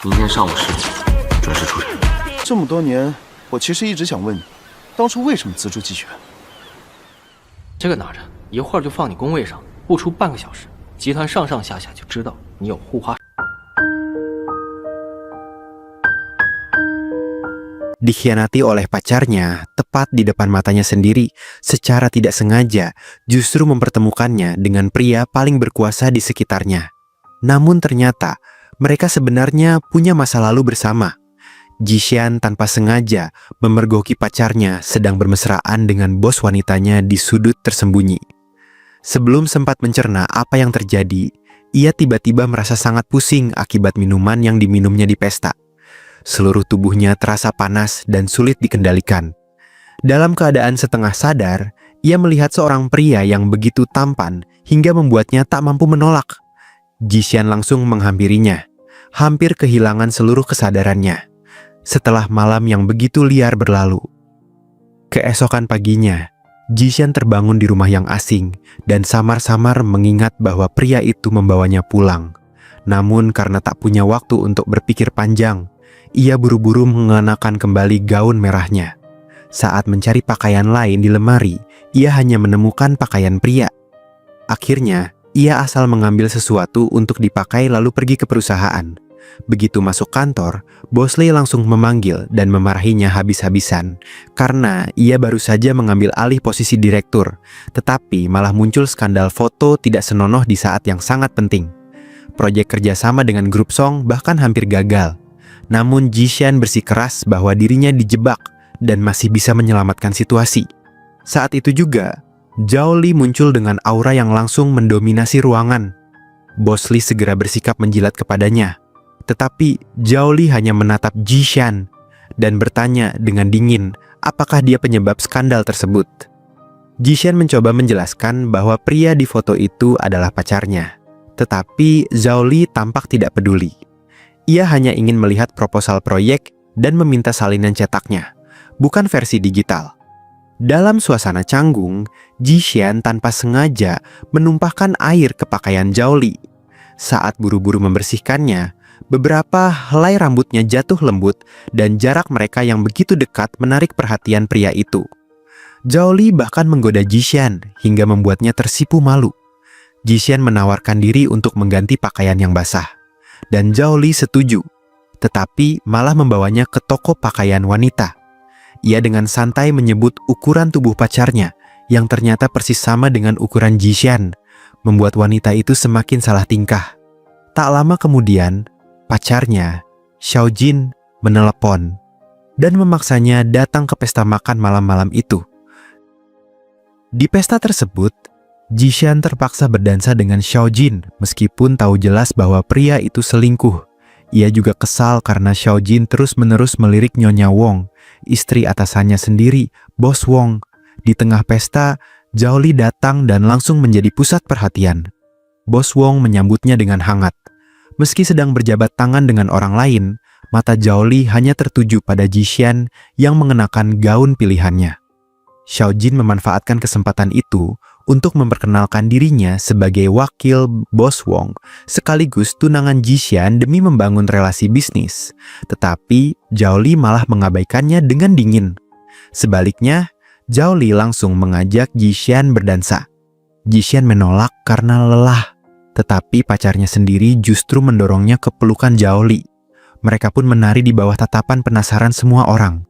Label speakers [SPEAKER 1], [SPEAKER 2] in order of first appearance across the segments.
[SPEAKER 1] 明天上午10点准时出现。
[SPEAKER 2] 这么多年，我其实一直想问你，当初为什么资助季璇？
[SPEAKER 3] 这个拿着，一会儿就放你工位上，不出半个小时，集团上上下下就知道你有护花。
[SPEAKER 4] Dikhianati oleh pacarnya tepat di depan matanya sendiri, secara tidak sengaja justru mempertemukannya dengan pria paling berkuasa di sekitarnya. Namun ternyata mereka sebenarnya punya masa lalu bersama. Jishan tanpa sengaja memergoki pacarnya sedang bermesraan dengan bos wanitanya di sudut tersembunyi. Sebelum sempat mencerna apa yang terjadi, ia tiba-tiba merasa sangat pusing akibat minuman yang diminumnya di pesta. Seluruh tubuhnya terasa panas dan sulit dikendalikan. Dalam keadaan setengah sadar, ia melihat seorang pria yang begitu tampan hingga membuatnya tak mampu menolak. Jishan langsung menghampirinya, hampir kehilangan seluruh kesadarannya. Setelah malam yang begitu liar berlalu, keesokan paginya, Jishan terbangun di rumah yang asing dan samar-samar mengingat bahwa pria itu membawanya pulang. Namun karena tak punya waktu untuk berpikir panjang, ia buru-buru mengenakan kembali gaun merahnya. Saat mencari pakaian lain di lemari, ia hanya menemukan pakaian pria. Akhirnya, ia asal mengambil sesuatu untuk dipakai lalu pergi ke perusahaan. Begitu masuk kantor, Bos Lee langsung memanggil dan memarahinya habis-habisan karena ia baru saja mengambil alih posisi direktur, tetapi malah muncul skandal foto tidak senonoh di saat yang sangat penting. Proyek kerjasama dengan grup Song bahkan hampir gagal. Namun Jishan bersikeras bahwa dirinya dijebak dan masih bisa menyelamatkan situasi. Saat itu juga, Zhao Li muncul dengan aura yang langsung mendominasi ruangan. Bos Lee segera bersikap menjilat kepadanya. Tetapi Zhao Li hanya menatap Jishan dan bertanya dengan dingin apakah dia penyebab skandal tersebut. Jishan mencoba menjelaskan bahwa pria di foto itu adalah pacarnya. Tetapi Zhao Li tampak tidak peduli. Ia hanya ingin melihat proposal proyek dan meminta salinan cetaknya, bukan versi digital. Dalam suasana canggung, Jishan tanpa sengaja menumpahkan air ke pakaian Zhao Li. Saat buru-buru membersihkannya, beberapa helai rambutnya jatuh lembut dan jarak mereka yang begitu dekat menarik perhatian pria itu. Zhao Li bahkan menggoda Jishan hingga membuatnya tersipu malu. Jishan menawarkan diri untuk mengganti pakaian yang basah. Dan Zhao Li setuju, tetapi malah membawanya ke toko pakaian wanita. Ia dengan santai menyebut ukuran tubuh pacarnya, yang ternyata persis sama dengan ukuran Jishan, membuat wanita itu semakin salah tingkah. Tak lama kemudian, pacarnya, Xiaojin, menelepon, dan memaksanya datang ke pesta makan malam-malam itu. Di pesta tersebut, Jishan terpaksa berdansa dengan Xiaojin meskipun tahu jelas bahwa pria itu selingkuh. Ia juga kesal karena Xiaojin terus-menerus melirik Nyonya Wong, istri atasannya sendiri, Bos Wong. Di tengah pesta, Zhao Li datang dan langsung menjadi pusat perhatian. Bos Wong menyambutnya dengan hangat. Meski sedang berjabat tangan dengan orang lain, mata Zhao Li hanya tertuju pada Jishan yang mengenakan gaun pilihannya. Xiaojin memanfaatkan kesempatan itu untuk memperkenalkan dirinya sebagai wakil Bos Wong, sekaligus tunangan Jishan demi membangun relasi bisnis. Tetapi Zhao Li malah mengabaikannya dengan dingin. Sebaliknya, Zhao Li langsung mengajak Jishan berdansa. Jishan menolak karena lelah, tetapi pacarnya sendiri justru mendorongnya ke pelukan Zhao Li. Mereka pun menari di bawah tatapan penasaran semua orang.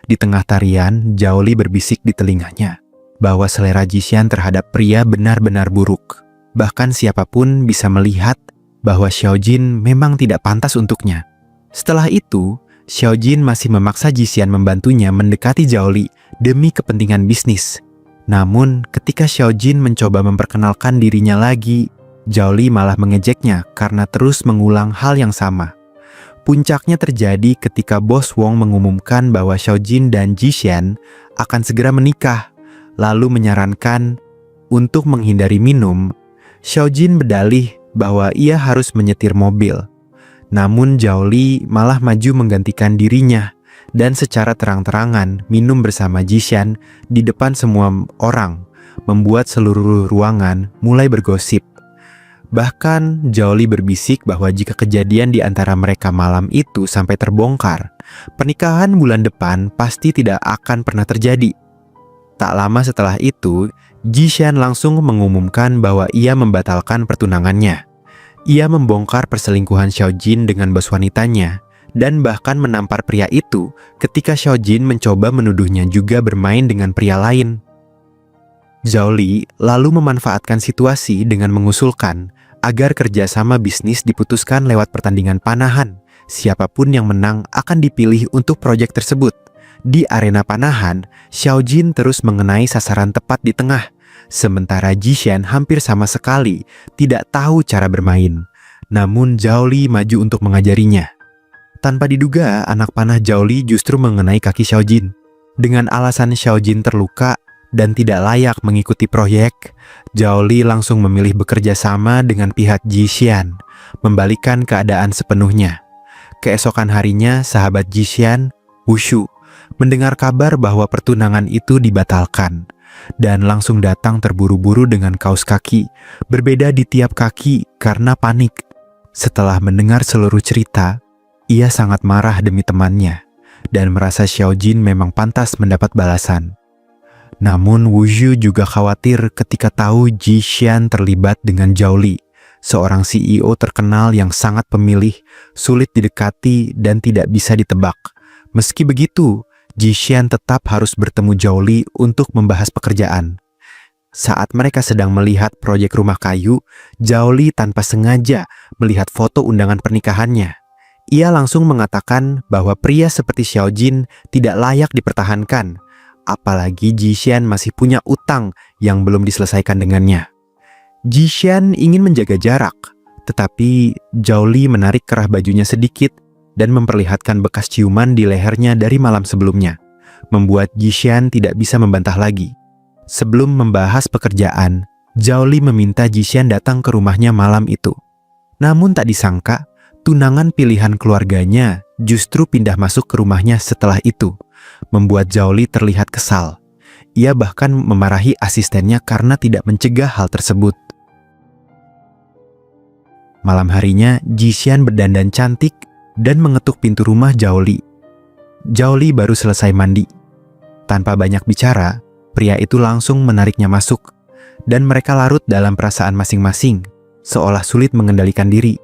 [SPEAKER 4] Di tengah tarian, Zhao Li berbisik di telinganya bahwa selera Jishan terhadap pria benar-benar buruk. Bahkan siapapun bisa melihat bahwa Xiaojin memang tidak pantas untuknya. Setelah itu, Xiaojin masih memaksa Jishan membantunya mendekati Zhao Li demi kepentingan bisnis. Namun, ketika Xiaojin mencoba memperkenalkan dirinya lagi, Zhao Li malah mengejeknya karena terus mengulang hal yang sama. Puncaknya terjadi ketika Bos Wong mengumumkan bahwa Xiaojin dan Jishan akan segera menikah, lalu menyarankan untuk menghindari minum. Xiaojin berdalih bahwa ia harus menyetir mobil. Namun Zhao Li malah maju menggantikan dirinya dan secara terang-terangan minum bersama Jishan di depan semua orang, membuat seluruh ruangan mulai bergosip. Bahkan Zhao Li berbisik bahwa jika kejadian di antara mereka malam itu sampai terbongkar, pernikahan bulan depan pasti tidak akan pernah terjadi. Tak lama setelah itu, Jishan langsung mengumumkan bahwa ia membatalkan pertunangannya. Ia membongkar perselingkuhan Xiaojin dengan bos wanitanya, dan bahkan menampar pria itu ketika Xiaojin mencoba menuduhnya juga bermain dengan pria lain. Zhao Li lalu memanfaatkan situasi dengan mengusulkan agar kerjasama bisnis diputuskan lewat pertandingan panahan. Siapapun yang menang akan dipilih untuk proyek tersebut. Di arena panahan, Xiaojin terus mengenai sasaran tepat di tengah, sementara Jishan hampir sama sekali tidak tahu cara bermain. Namun Zhao Li maju untuk mengajarinya. Tanpa diduga, anak panah Zhao Li justru mengenai kaki Xiaojin. Dengan alasan Xiaojin terluka dan tidak layak mengikuti proyek, Zhao Li langsung memilih bekerja sama dengan pihak Jishan, membalikkan keadaan sepenuhnya. Keesokan harinya, sahabat Jishan, Wushu, mendengar kabar bahwa pertunangan itu dibatalkan, dan langsung datang terburu-buru dengan kaos kaki, berbeda di tiap kaki karena panik. Setelah mendengar seluruh cerita, ia sangat marah demi temannya, dan merasa Xiaojin memang pantas mendapat balasan. Namun Wushu juga khawatir ketika tahu Jishan terlibat dengan Zhao Li, seorang CEO terkenal yang sangat pemilih, sulit didekati dan tidak bisa ditebak. Meski begitu, Jishan tetap harus bertemu Zhao Li untuk membahas pekerjaan. Saat mereka sedang melihat proyek rumah kayu, Zhao Li tanpa sengaja melihat foto undangan pernikahannya. Ia langsung mengatakan bahwa pria seperti Xiaojin tidak layak dipertahankan, apalagi Jishan masih punya utang yang belum diselesaikan dengannya. Jishan ingin menjaga jarak, tetapi Zhao Li menarik kerah bajunya sedikit dan memperlihatkan bekas ciuman di lehernya dari malam sebelumnya, membuat Jishan tidak bisa membantah lagi. Sebelum membahas pekerjaan, Zhao Li meminta Jishan datang ke rumahnya malam itu. Namun tak disangka, tunangan pilihan keluarganya justru pindah masuk ke rumahnya setelah itu, membuat Zhao Li terlihat kesal. Ia bahkan memarahi asistennya karena tidak mencegah hal tersebut. Malam harinya, Jishan berdandan cantik dan mengetuk pintu rumah Zhao Li. Zhao Li baru selesai mandi. Tanpa banyak bicara, pria itu langsung menariknya masuk, dan mereka larut dalam perasaan masing-masing, seolah sulit mengendalikan diri.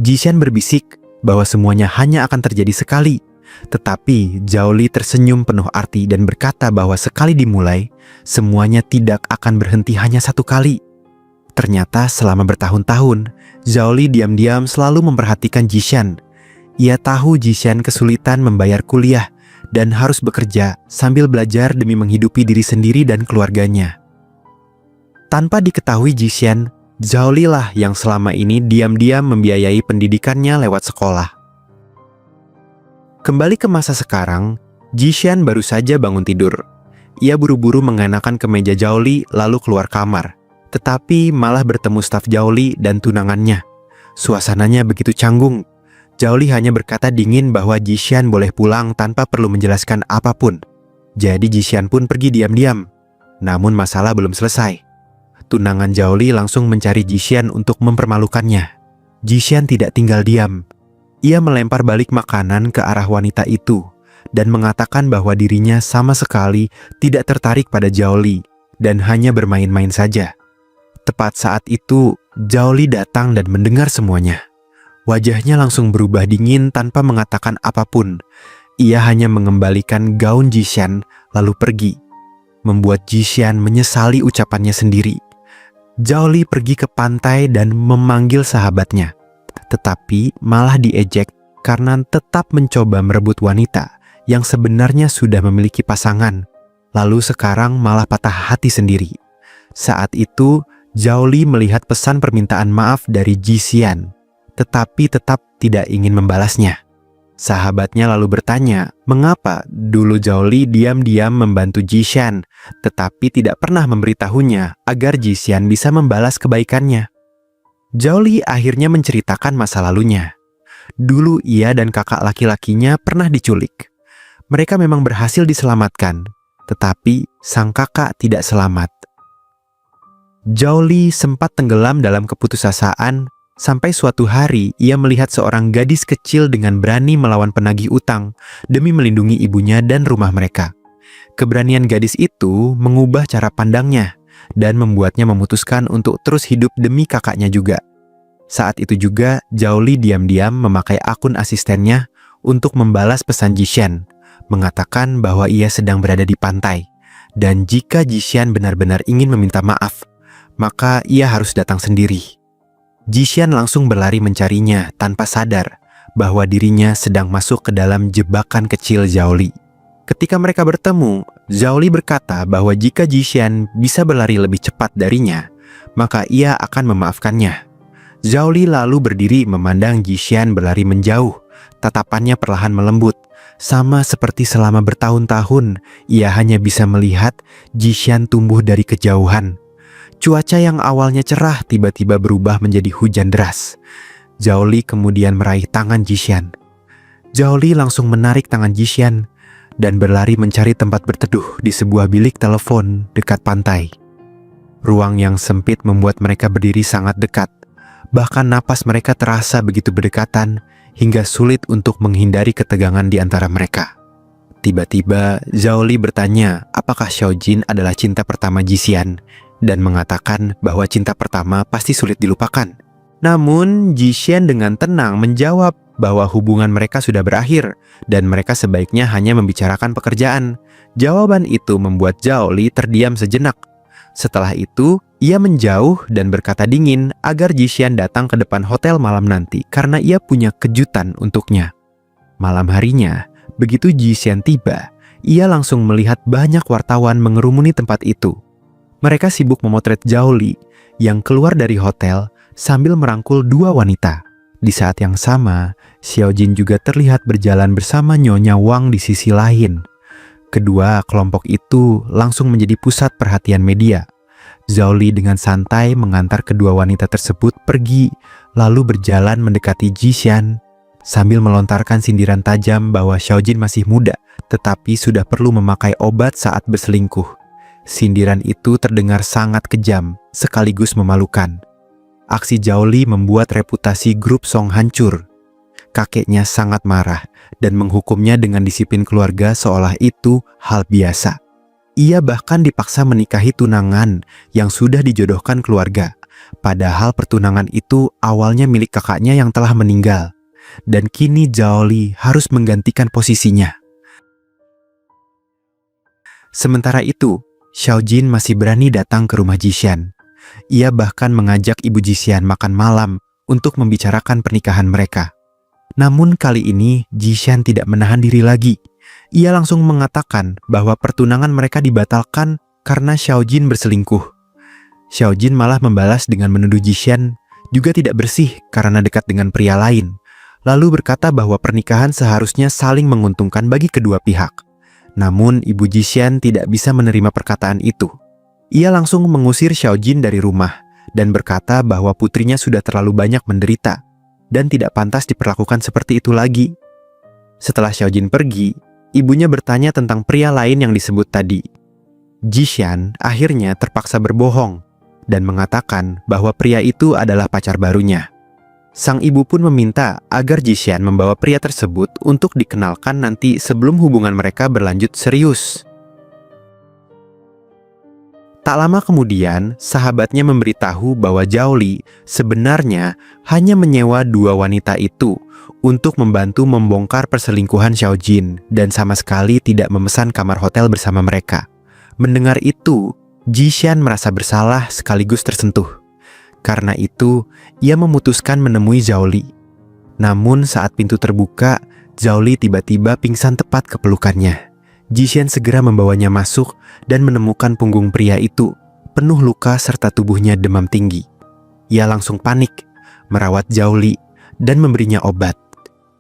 [SPEAKER 4] Jishan berbisik bahwa semuanya hanya akan terjadi sekali, tetapi Zhao Li tersenyum penuh arti dan berkata bahwa sekali dimulai, semuanya tidak akan berhenti hanya satu kali. Ternyata selama bertahun-tahun, Zhao Li diam-diam selalu memperhatikan Jishan. Ia tahu Jishan kesulitan membayar kuliah dan harus bekerja sambil belajar demi menghidupi diri sendiri dan keluarganya. Tanpa diketahui Jishan, Zhao Li lah yang selama ini diam-diam membiayai pendidikannya lewat sekolah. Kembali ke masa sekarang, Jishan baru saja bangun tidur. Ia buru-buru mengenakan kemeja Zhao Li lalu keluar kamar, tetapi malah bertemu staf Zhao Li dan tunangannya. Suasananya begitu canggung. Zhao Li hanya berkata dingin bahwa Jishan boleh pulang tanpa perlu menjelaskan apapun. Jadi Jishan pun pergi diam-diam. Namun masalah belum selesai. Tunangan Zhao Li langsung mencari Jishan untuk mempermalukannya. Jishan tidak tinggal diam. Ia melempar balik makanan ke arah wanita itu dan mengatakan bahwa dirinya sama sekali tidak tertarik pada Zhao Li dan hanya bermain-main saja. Tepat saat itu, Zhao Li datang dan mendengar semuanya. Wajahnya langsung berubah dingin tanpa mengatakan apapun. Ia hanya mengembalikan gaun Jishan lalu pergi, membuat Jishan menyesali ucapannya sendiri. Zhao Li pergi ke pantai dan memanggil sahabatnya, tetapi malah diejek karena tetap mencoba merebut wanita yang sebenarnya sudah memiliki pasangan, lalu sekarang malah patah hati sendiri. Saat itu, Zhao Li melihat pesan permintaan maaf dari Jishan, tetapi tetap tidak ingin membalasnya. Sahabatnya lalu bertanya, mengapa dulu Zhao Li diam-diam membantu Jishan, tetapi tidak pernah memberitahunya agar Jishan bisa membalas kebaikannya. Zhao Li akhirnya menceritakan masa lalunya. Dulu ia dan kakak laki-lakinya pernah diculik. Mereka memang berhasil diselamatkan, tetapi sang kakak tidak selamat. Zhao Li sempat tenggelam dalam keputusasaan sampai suatu hari ia melihat seorang gadis kecil dengan berani melawan penagih utang demi melindungi ibunya dan rumah mereka. Keberanian gadis itu mengubah cara pandangnya dan membuatnya memutuskan untuk terus hidup demi kakaknya juga. Saat itu juga Zhao Li diam-diam memakai akun asistennya untuk membalas pesan Jishan, mengatakan bahwa ia sedang berada di pantai dan jika Jishan benar-benar ingin meminta maaf, maka ia harus datang sendiri. Jishan langsung berlari mencarinya tanpa sadar bahwa dirinya sedang masuk ke dalam jebakan kecil Zhao Li. Ketika mereka bertemu, Zhao Li berkata bahwa jika Jishan bisa berlari lebih cepat darinya, maka ia akan memaafkannya. Zhao Li lalu berdiri memandang Jishan berlari menjauh, tatapannya perlahan melembut, sama seperti selama bertahun-tahun ia hanya bisa melihat Jishan tumbuh dari kejauhan. Cuaca yang awalnya cerah tiba-tiba berubah menjadi hujan deras. Zhao Li kemudian meraih tangan Jishan. Zhao Li langsung menarik tangan Jishan dan berlari mencari tempat berteduh di sebuah bilik telepon dekat pantai. Ruang yang sempit membuat mereka berdiri sangat dekat. Bahkan napas mereka terasa begitu berdekatan hingga sulit untuk menghindari ketegangan di antara mereka. Tiba-tiba Zhao Li bertanya apakah Xiaojin adalah cinta pertama Jishan dan mengatakan bahwa cinta pertama pasti sulit dilupakan. Namun Jishan dengan tenang menjawab bahwa hubungan mereka sudah berakhir dan mereka sebaiknya hanya membicarakan pekerjaan. Jawaban itu membuat Zhao Li terdiam sejenak. Setelah itu, ia menjauh dan berkata dingin agar Jishan datang ke depan hotel malam nanti karena ia punya kejutan untuknya. Malam harinya, begitu Jishan tiba, ia langsung melihat banyak wartawan mengerumuni tempat itu. Mereka sibuk memotret Zhao Li yang keluar dari hotel sambil merangkul dua wanita. Di saat yang sama, Xiaojin juga terlihat berjalan bersama Nyonya Wang di sisi lain. Kedua kelompok itu langsung menjadi pusat perhatian media. Zhao Li dengan santai mengantar kedua wanita tersebut pergi, lalu berjalan mendekati Jishan sambil melontarkan sindiran tajam bahwa Xiaojin masih muda, tetapi sudah perlu memakai obat saat berselingkuh. Sindiran itu terdengar sangat kejam, sekaligus memalukan. Aksi Zhao Li membuat reputasi grup Song hancur. Kakeknya sangat marah dan menghukumnya dengan disiplin keluarga seolah itu hal biasa. Ia bahkan dipaksa menikahi tunangan yang sudah dijodohkan keluarga. Padahal pertunangan itu awalnya milik kakaknya yang telah meninggal. Dan kini Zhao Li harus menggantikan posisinya. Sementara itu, Xiaojin masih berani datang ke rumah Jishan. Ia bahkan mengajak ibu Jishan makan malam untuk membicarakan pernikahan mereka. Namun kali ini Jishan tidak menahan diri lagi. Ia langsung mengatakan bahwa pertunangan mereka dibatalkan karena Xiaojin berselingkuh. Xiaojin malah membalas dengan menuduh Jishan juga tidak bersih karena dekat dengan pria lain. Lalu berkata bahwa pernikahan seharusnya saling menguntungkan bagi kedua pihak. Namun ibu Jishan tidak bisa menerima perkataan itu. Ia langsung mengusir Xiaojin dari rumah dan berkata bahwa putrinya sudah terlalu banyak menderita dan tidak pantas diperlakukan seperti itu lagi. Setelah Xiaojin pergi, ibunya bertanya tentang pria lain yang disebut tadi. Jishan akhirnya terpaksa berbohong dan mengatakan bahwa pria itu adalah pacar barunya. Sang ibu pun meminta agar Jishan membawa pria tersebut untuk dikenalkan nanti sebelum hubungan mereka berlanjut serius. Tak lama kemudian, sahabatnya memberitahu bahwa Zhao Li sebenarnya hanya menyewa dua wanita itu untuk membantu membongkar perselingkuhan Xiaojin dan sama sekali tidak memesan kamar hotel bersama mereka. Mendengar itu, Jishan merasa bersalah sekaligus tersentuh. Karena itu, ia memutuskan menemui Zhao Li. Namun saat pintu terbuka, Zhao Li tiba-tiba pingsan tepat ke pelukannya. Jishan segera membawanya masuk dan menemukan punggung pria itu penuh luka serta tubuhnya demam tinggi. Ia langsung panik, merawat Zhao Li dan memberinya obat.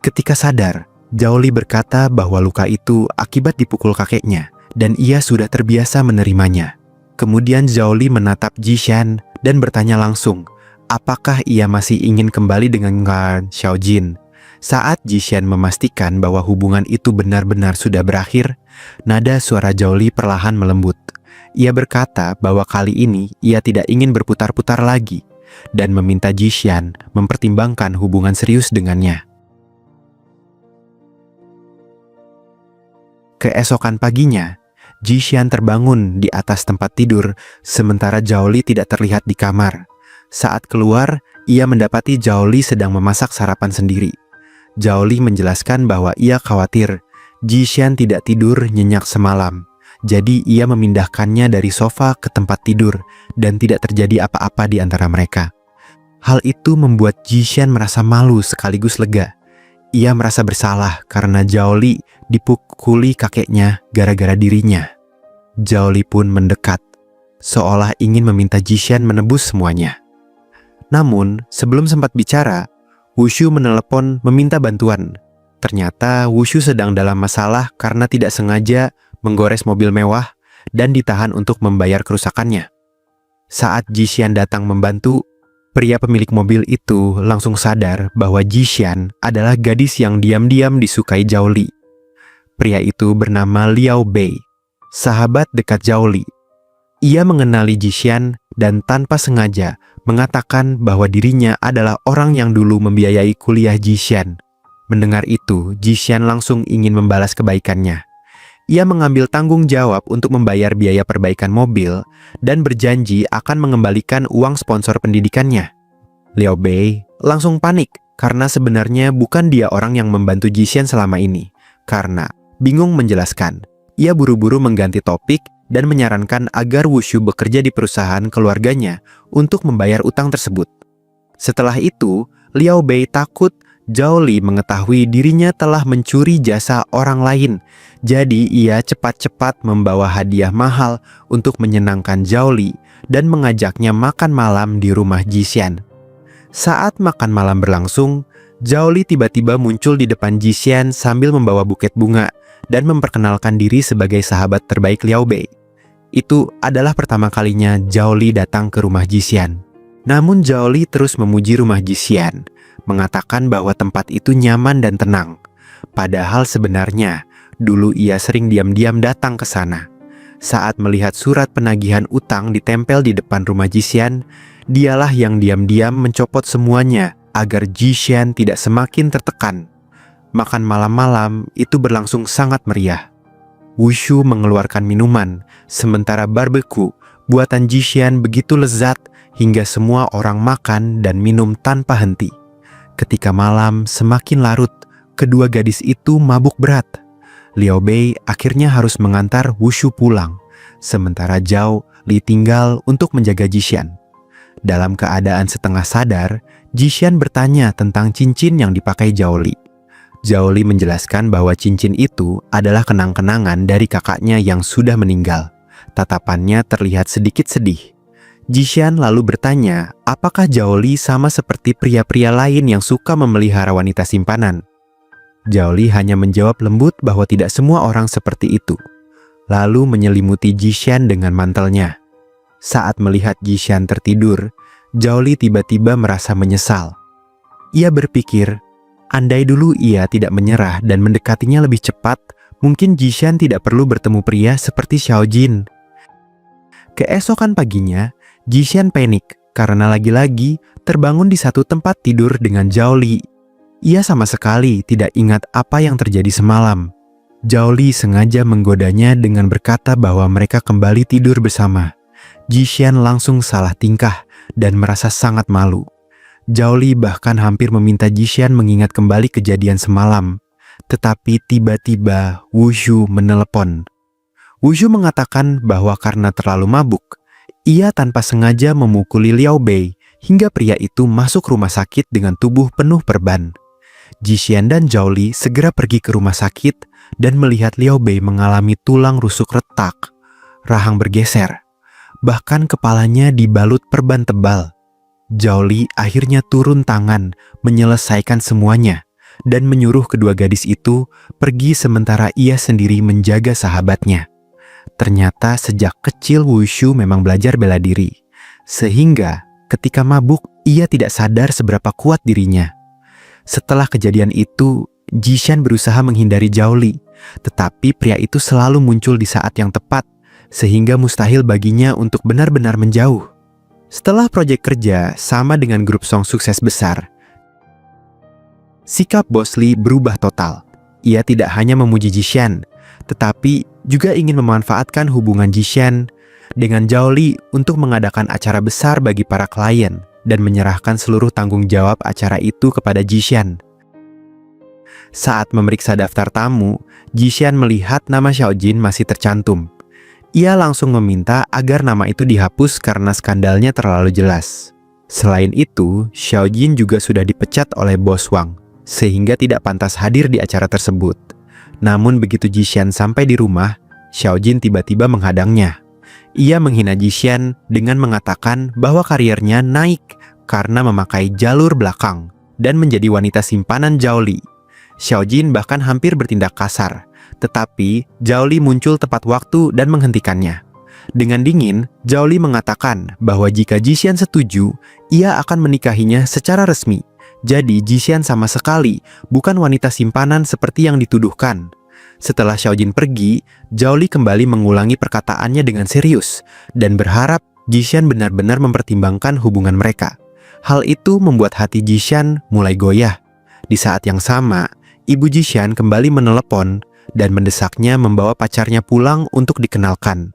[SPEAKER 4] Ketika sadar, Zhao Li berkata bahwa luka itu akibat dipukul kakeknya dan ia sudah terbiasa menerimanya. Kemudian Zhao Li menatap Jishan dan bertanya langsung, apakah ia masih ingin kembali dengan Xiaojin. Saat Jishan memastikan bahwa hubungan itu benar-benar sudah berakhir, nada suara Zhao Li perlahan melembut. ia berkata bahwa kali ini ia tidak ingin berputar-putar lagi dan meminta Jishan mempertimbangkan hubungan serius dengannya. Keesokan paginya, Jishan terbangun di atas tempat tidur sementara Zhao Li tidak terlihat di kamar. Saat keluar, ia mendapati Zhao Li sedang memasak sarapan sendiri. Zhao Li menjelaskan bahwa ia khawatir Jishan tidak tidur nyenyak semalam. Jadi ia memindahkannya dari sofa ke tempat tidur dan tidak terjadi apa-apa di antara mereka. Hal itu membuat Jishan merasa malu sekaligus lega. Ia merasa bersalah karena Zhao Li dipukuli kakeknya gara-gara dirinya. Zhao Li pun mendekat, seolah ingin meminta Jishan menebus semuanya. Namun, sebelum sempat bicara, Wushu menelepon meminta bantuan. Ternyata Wushu sedang dalam masalah karena tidak sengaja menggores mobil mewah dan ditahan untuk membayar kerusakannya. Saat Jishan datang membantu, pria pemilik mobil itu langsung sadar bahwa Jishan adalah gadis yang diam-diam disukai Zhao Li. Pria itu bernama Liao Bei, sahabat dekat Zhao Li. Ia mengenali Jishan dan tanpa sengaja mengatakan bahwa dirinya adalah orang yang dulu membiayai kuliah Jishan. Mendengar itu, Jishan langsung ingin membalas kebaikannya. Ia mengambil tanggung jawab untuk membayar biaya perbaikan mobil dan berjanji akan mengembalikan uang sponsor pendidikannya. Liao Bei langsung panik karena sebenarnya bukan dia orang yang membantu Jishan selama ini. Karena bingung menjelaskan, ia buru-buru mengganti topik dan menyarankan agar Wushu bekerja di perusahaan keluarganya untuk membayar utang tersebut. Setelah itu, Liao Bei takut Zhao Li mengetahui dirinya telah mencuri jasa orang lain. Jadi ia cepat-cepat membawa hadiah mahal untuk menyenangkan Zhao Li dan mengajaknya makan malam di rumah Jishan. Saat makan malam berlangsung, Zhao Li tiba-tiba muncul di depan Jishan sambil membawa buket bunga dan memperkenalkan diri sebagai sahabat terbaik Liao Bei. Itu adalah pertama kalinya Zhao Li datang ke rumah Jishan. Namun Zhao Li terus memuji rumah Jishan, mengatakan bahwa tempat itu nyaman dan tenang. Padahal sebenarnya, dulu ia sering diam-diam datang ke sana. Saat melihat surat penagihan utang ditempel di depan rumah Jishan, dialah yang diam-diam mencopot semuanya agar Jishan tidak semakin tertekan. Makan malam-malam itu berlangsung sangat meriah. Wushu mengeluarkan minuman, sementara barbeque buatan Jishan begitu lezat hingga semua orang makan dan minum tanpa henti. Ketika malam semakin larut, kedua gadis itu mabuk berat. Liao Bei akhirnya harus mengantar Wushu pulang, sementara Zhao Li tinggal untuk menjaga Jishan. Dalam keadaan setengah sadar, Jishan bertanya tentang cincin yang dipakai Zhao Li. Zhao Li menjelaskan bahwa cincin itu adalah kenang-kenangan dari kakaknya yang sudah meninggal. Tatapannya terlihat sedikit sedih. Jishan lalu bertanya, apakah Zhao Li sama seperti pria-pria lain yang suka memelihara wanita simpanan? Zhao Li hanya menjawab lembut bahwa tidak semua orang seperti itu. Lalu menyelimuti Jishan dengan mantelnya. Saat melihat Jishan tertidur, Zhao Li tiba-tiba merasa menyesal. Ia berpikir, andai dulu ia tidak menyerah dan mendekatinya lebih cepat, mungkin Jishan tidak perlu bertemu pria seperti Xiao Jin. Keesokan paginya, Jishan panik karena lagi-lagi terbangun di satu tempat tidur dengan Zhao Li. Ia sama sekali tidak ingat apa yang terjadi semalam. Zhao Li sengaja menggodanya dengan berkata bahwa mereka kembali tidur bersama. Jishan langsung salah tingkah dan merasa sangat malu. Zhao Li bahkan hampir meminta Jishan mengingat kembali kejadian semalam. Tetapi tiba-tiba Wushu menelepon. Wushu mengatakan bahwa karena terlalu mabuk, ia tanpa sengaja memukuli Liao Bei hingga pria itu masuk rumah sakit dengan tubuh penuh perban. Jishan dan Zhao Li segera pergi ke rumah sakit dan melihat Liao Bei mengalami tulang rusuk retak, rahang bergeser, bahkan kepalanya dibalut perban tebal. Zhao Li akhirnya turun tangan menyelesaikan semuanya dan menyuruh kedua gadis itu pergi sementara ia sendiri menjaga sahabatnya. Ternyata sejak kecil Wushu memang belajar bela diri, sehingga ketika mabuk ia tidak sadar seberapa kuat dirinya. Setelah kejadian itu, Jishan berusaha menghindari Zhao Li, tetapi pria itu selalu muncul di saat yang tepat, sehingga mustahil baginya untuk benar-benar menjauh. Setelah proyek kerja sama dengan grup Song sukses besar, sikap Bos Lee berubah total. Ia tidak hanya memuji Jishan, tetapi juga ingin memanfaatkan hubungan Jishan dengan Zhao Li untuk mengadakan acara besar bagi para klien dan menyerahkan seluruh tanggung jawab acara itu kepada Jishan. Saat memeriksa daftar tamu, Jishan melihat nama Xiaojin masih tercantum. Ia langsung meminta agar nama itu dihapus karena skandalnya terlalu jelas. Selain itu, Xiaojin juga sudah dipecat oleh Bos Wang, sehingga tidak pantas hadir di acara tersebut. Namun begitu Jishan sampai di rumah, Xiaojin tiba-tiba menghadangnya. Ia menghina Jishan dengan mengatakan bahwa karirnya naik karena memakai jalur belakang dan menjadi wanita simpanan Zhao Li. Xiaojin bahkan hampir bertindak kasar, tetapi Zhao Li muncul tepat waktu dan menghentikannya. Dengan dingin, Zhao Li mengatakan bahwa jika Jishan setuju, ia akan menikahinya secara resmi. Jadi Jishan sama sekali bukan wanita simpanan seperti yang dituduhkan. Setelah Xiaojin pergi, Zhao Li kembali mengulangi perkataannya dengan serius dan berharap Jishan benar-benar mempertimbangkan hubungan mereka. Hal itu membuat hati Jishan mulai goyah. Di saat yang sama, ibu Jishan kembali menelepon dan mendesaknya membawa pacarnya pulang untuk dikenalkan.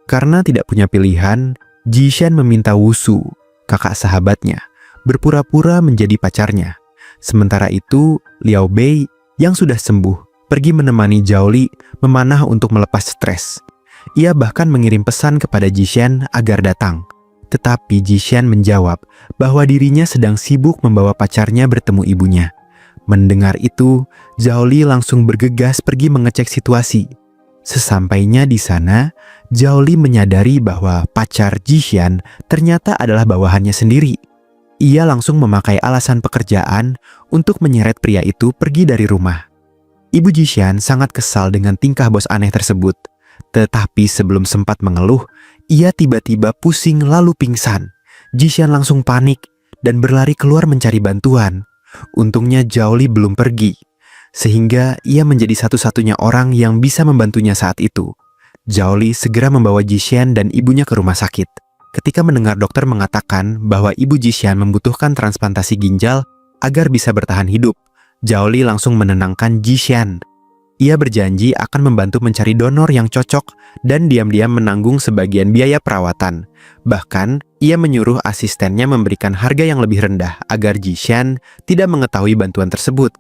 [SPEAKER 4] Karena tidak punya pilihan, Jishan meminta Wusu, kakak sahabatnya, berpura-pura menjadi pacarnya. Sementara itu, Liao Bei yang sudah sembuh pergi menemani Zhao Li memanah untuk melepas stres. Ia bahkan mengirim pesan kepada Jishan agar datang. Tetapi Jishan menjawab bahwa dirinya sedang sibuk membawa pacarnya bertemu ibunya. Mendengar itu, Zhao Li langsung bergegas pergi mengecek situasi. Sesampainya di sana, Zhao Li menyadari bahwa pacar Jishan ternyata adalah bawahannya sendiri. Ia langsung memakai alasan pekerjaan untuk menyeret pria itu pergi dari rumah. Ibu Jishan sangat kesal dengan tingkah bos aneh tersebut. Tetapi sebelum sempat mengeluh, ia tiba-tiba pusing lalu pingsan. Jishan langsung panik dan berlari keluar mencari bantuan. Untungnya Zhao Li belum pergi, sehingga ia menjadi satu-satunya orang yang bisa membantunya saat itu. Zhao Li segera membawa Jishan dan ibunya ke rumah sakit. Ketika mendengar dokter mengatakan bahwa ibu Jishan membutuhkan transplantasi ginjal agar bisa bertahan hidup, Zhao Li langsung menenangkan Jishan. Ia berjanji akan membantu mencari donor yang cocok dan diam-diam menanggung sebagian biaya perawatan. Bahkan, ia menyuruh asistennya memberikan harga yang lebih rendah agar Jishan tidak mengetahui bantuan tersebut.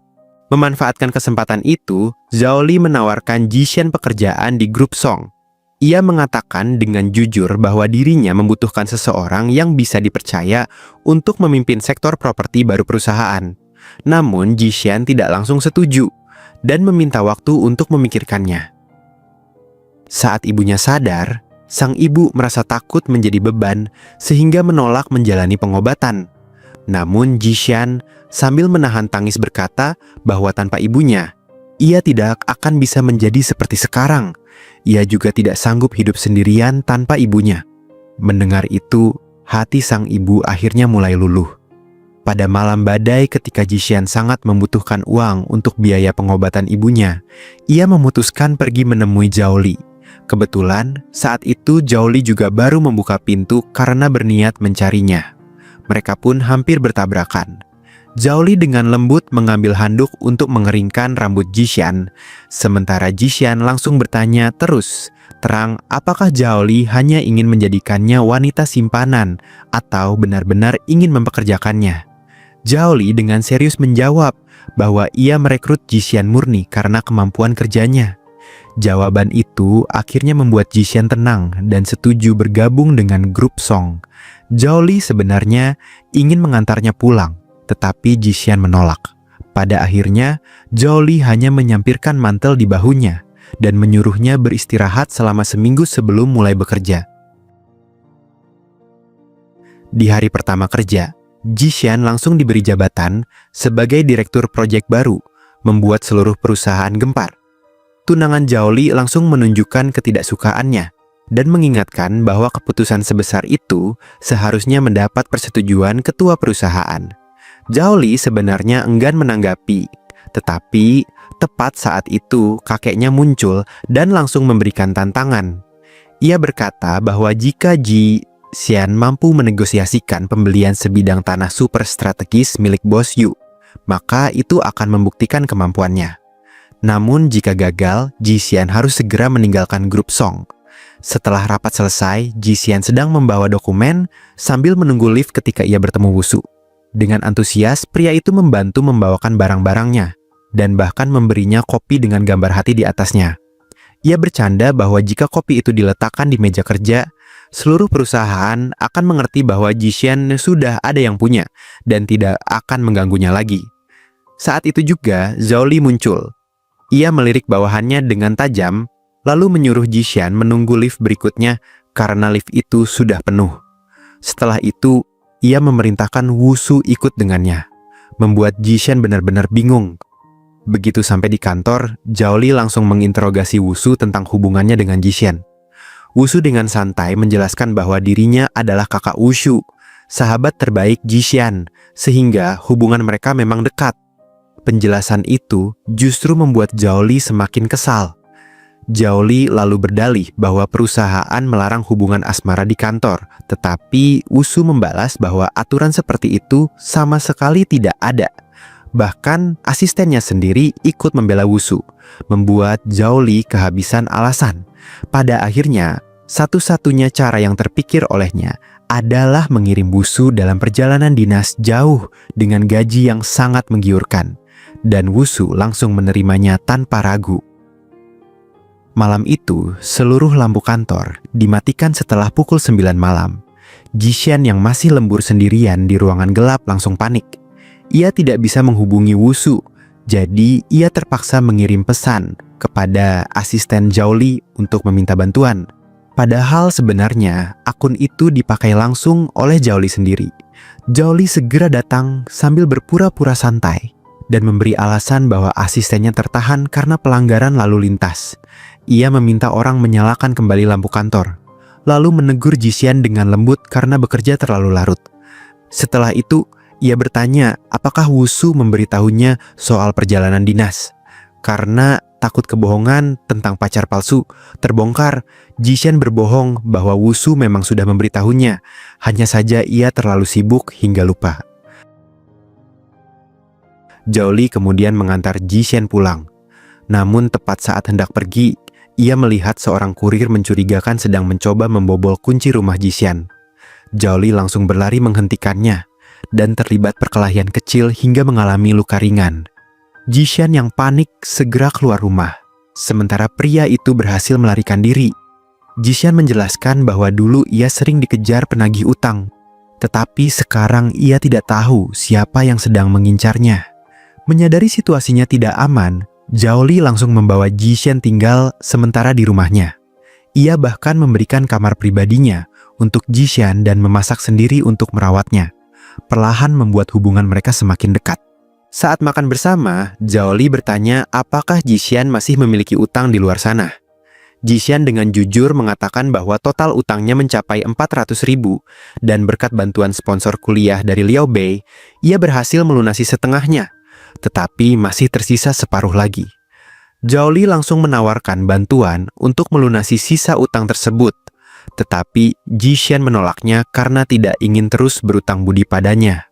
[SPEAKER 4] Memanfaatkan kesempatan itu, Zhao Li menawarkan Jishan pekerjaan di grup Song. Ia mengatakan dengan jujur bahwa dirinya membutuhkan seseorang yang bisa dipercaya untuk memimpin sektor properti baru perusahaan. Namun Jishan tidak langsung setuju dan meminta waktu untuk memikirkannya. Saat ibunya sadar, sang ibu merasa takut menjadi beban sehingga menolak menjalani pengobatan. Namun Jishan sambil menahan tangis berkata bahwa tanpa ibunya, ia tidak akan bisa menjadi seperti sekarang. Ia juga tidak sanggup hidup sendirian tanpa ibunya. Mendengar itu, hati sang ibu akhirnya mulai luluh. Pada malam badai ketika Jishan sangat membutuhkan uang untuk biaya pengobatan ibunya, ia memutuskan pergi menemui Zhao Li. Kebetulan, saat itu Zhao Li juga baru membuka pintu karena berniat mencarinya. Mereka pun hampir bertabrakan. Zhao Li dengan lembut mengambil handuk untuk mengeringkan rambut Jishan, sementara Jishan langsung bertanya terus terang apakah Zhao Li hanya ingin menjadikannya wanita simpanan atau benar-benar ingin mempekerjakannya. Zhao Li dengan serius menjawab bahwa ia merekrut Jishan murni karena kemampuan kerjanya. Jawaban itu akhirnya membuat Jishan tenang dan setuju bergabung dengan grup Song. Zhao Li sebenarnya ingin mengantarnya pulang, tetapi Jishan menolak. Pada akhirnya, Zhao Li hanya menyampirkan mantel di bahunya dan menyuruhnya beristirahat selama seminggu sebelum mulai bekerja. Di hari pertama kerja, Jishan langsung diberi jabatan sebagai direktur proyek baru, membuat seluruh perusahaan gempar. Tunangan Zhao Li langsung menunjukkan ketidaksukaannya dan mengingatkan bahwa keputusan sebesar itu seharusnya mendapat persetujuan ketua perusahaan. Zhao Li sebenarnya enggan menanggapi, tetapi tepat saat itu kakeknya muncul dan langsung memberikan tantangan. Ia berkata bahwa jika Ji Xian mampu menegosiasikan pembelian sebidang tanah super strategis milik Bos Yu, maka itu akan membuktikan kemampuannya. Namun jika gagal, Ji Xian harus segera meninggalkan grup Song. Setelah rapat selesai, Ji Xian sedang membawa dokumen sambil menunggu lift ketika ia bertemu Wusu. Dengan antusias, pria itu membantu membawakan barang-barangnya dan bahkan memberinya kopi dengan gambar hati di atasnya. Ia bercanda bahwa jika kopi itu diletakkan di meja kerja, seluruh perusahaan akan mengerti bahwa Ji Xian sudah ada yang punya dan tidak akan mengganggunya lagi. Saat itu juga Zhao Li muncul. Ia melirik bawahannya dengan tajam, lalu menyuruh Ji Xian menunggu lift berikutnya karena lift itu sudah penuh. Setelah itu, ia memerintahkan Wusu ikut dengannya, membuat Ji Xian benar-benar bingung. Begitu sampai di kantor, Zhao Li langsung menginterogasi Wusu tentang hubungannya dengan Ji Xian. Wusu dengan santai menjelaskan bahwa dirinya adalah kakak Wushu, sahabat terbaik Ji Xian, sehingga hubungan mereka memang dekat. Penjelasan itu justru membuat Zhao Li semakin kesal. Zhao Li lalu berdalih bahwa perusahaan melarang hubungan asmara di kantor, tetapi Wusu membalas bahwa aturan seperti itu sama sekali tidak ada. Bahkan asistennya sendiri ikut membela Wusu, membuat Zhao Li kehabisan alasan. Pada akhirnya, satu-satunya cara yang terpikir olehnya adalah mengirim Wusu dalam perjalanan dinas jauh dengan gaji yang sangat menggiurkan. Dan Wusu langsung menerimanya tanpa ragu. Malam itu, seluruh lampu kantor dimatikan setelah pukul 9 malam. Ji Xian yang masih lembur sendirian di ruangan gelap langsung panik. Ia tidak bisa menghubungi Wusu, jadi ia terpaksa mengirim pesan kepada asisten Zhao Li untuk meminta bantuan. Padahal sebenarnya akun itu dipakai langsung oleh Zhao Li sendiri. Zhao Li segera datang sambil berpura-pura santai dan memberi alasan bahwa asistennya tertahan karena pelanggaran lalu lintas. Ia meminta orang menyalakan kembali lampu kantor, lalu menegur Ji Xian dengan lembut karena bekerja terlalu larut. Setelah itu, ia bertanya apakah Wusu memberitahunya soal perjalanan dinas. Karena takut kebohongan tentang pacar palsu terbongkar, Ji Xian berbohong bahwa Wusu memang sudah memberitahunya. Hanya saja ia terlalu sibuk hingga lupa. Zhao Li kemudian mengantar Ji Xian pulang. Namun tepat saat hendak pergi, ia melihat seorang kurir mencurigakan sedang mencoba membobol kunci rumah Ji Xian. Zhao Li langsung berlari menghentikannya dan terlibat perkelahian kecil hingga mengalami luka ringan. Ji Xian yang panik segera keluar rumah, sementara pria itu berhasil melarikan diri. Ji Xian menjelaskan bahwa dulu ia sering dikejar penagih utang, tetapi sekarang ia tidak tahu siapa yang sedang mengincarnya. Menyadari situasinya tidak aman, Zhao Li langsung membawa Ji Xian tinggal sementara di rumahnya. Ia bahkan memberikan kamar pribadinya untuk Ji Xian dan memasak sendiri untuk merawatnya. Perlahan membuat hubungan mereka semakin dekat. Saat makan bersama, Zhao Li bertanya apakah Ji Xian masih memiliki utang di luar sana. Ji Xian dengan jujur mengatakan bahwa total utangnya mencapai 400.000 dan berkat bantuan sponsor kuliah dari Liao Bei, ia berhasil melunasi setengahnya, tetapi masih tersisa separuh lagi. Zhao Li langsung menawarkan bantuan untuk melunasi sisa utang tersebut. Tetapi Ji Xian menolaknya karena tidak ingin terus berutang budi padanya.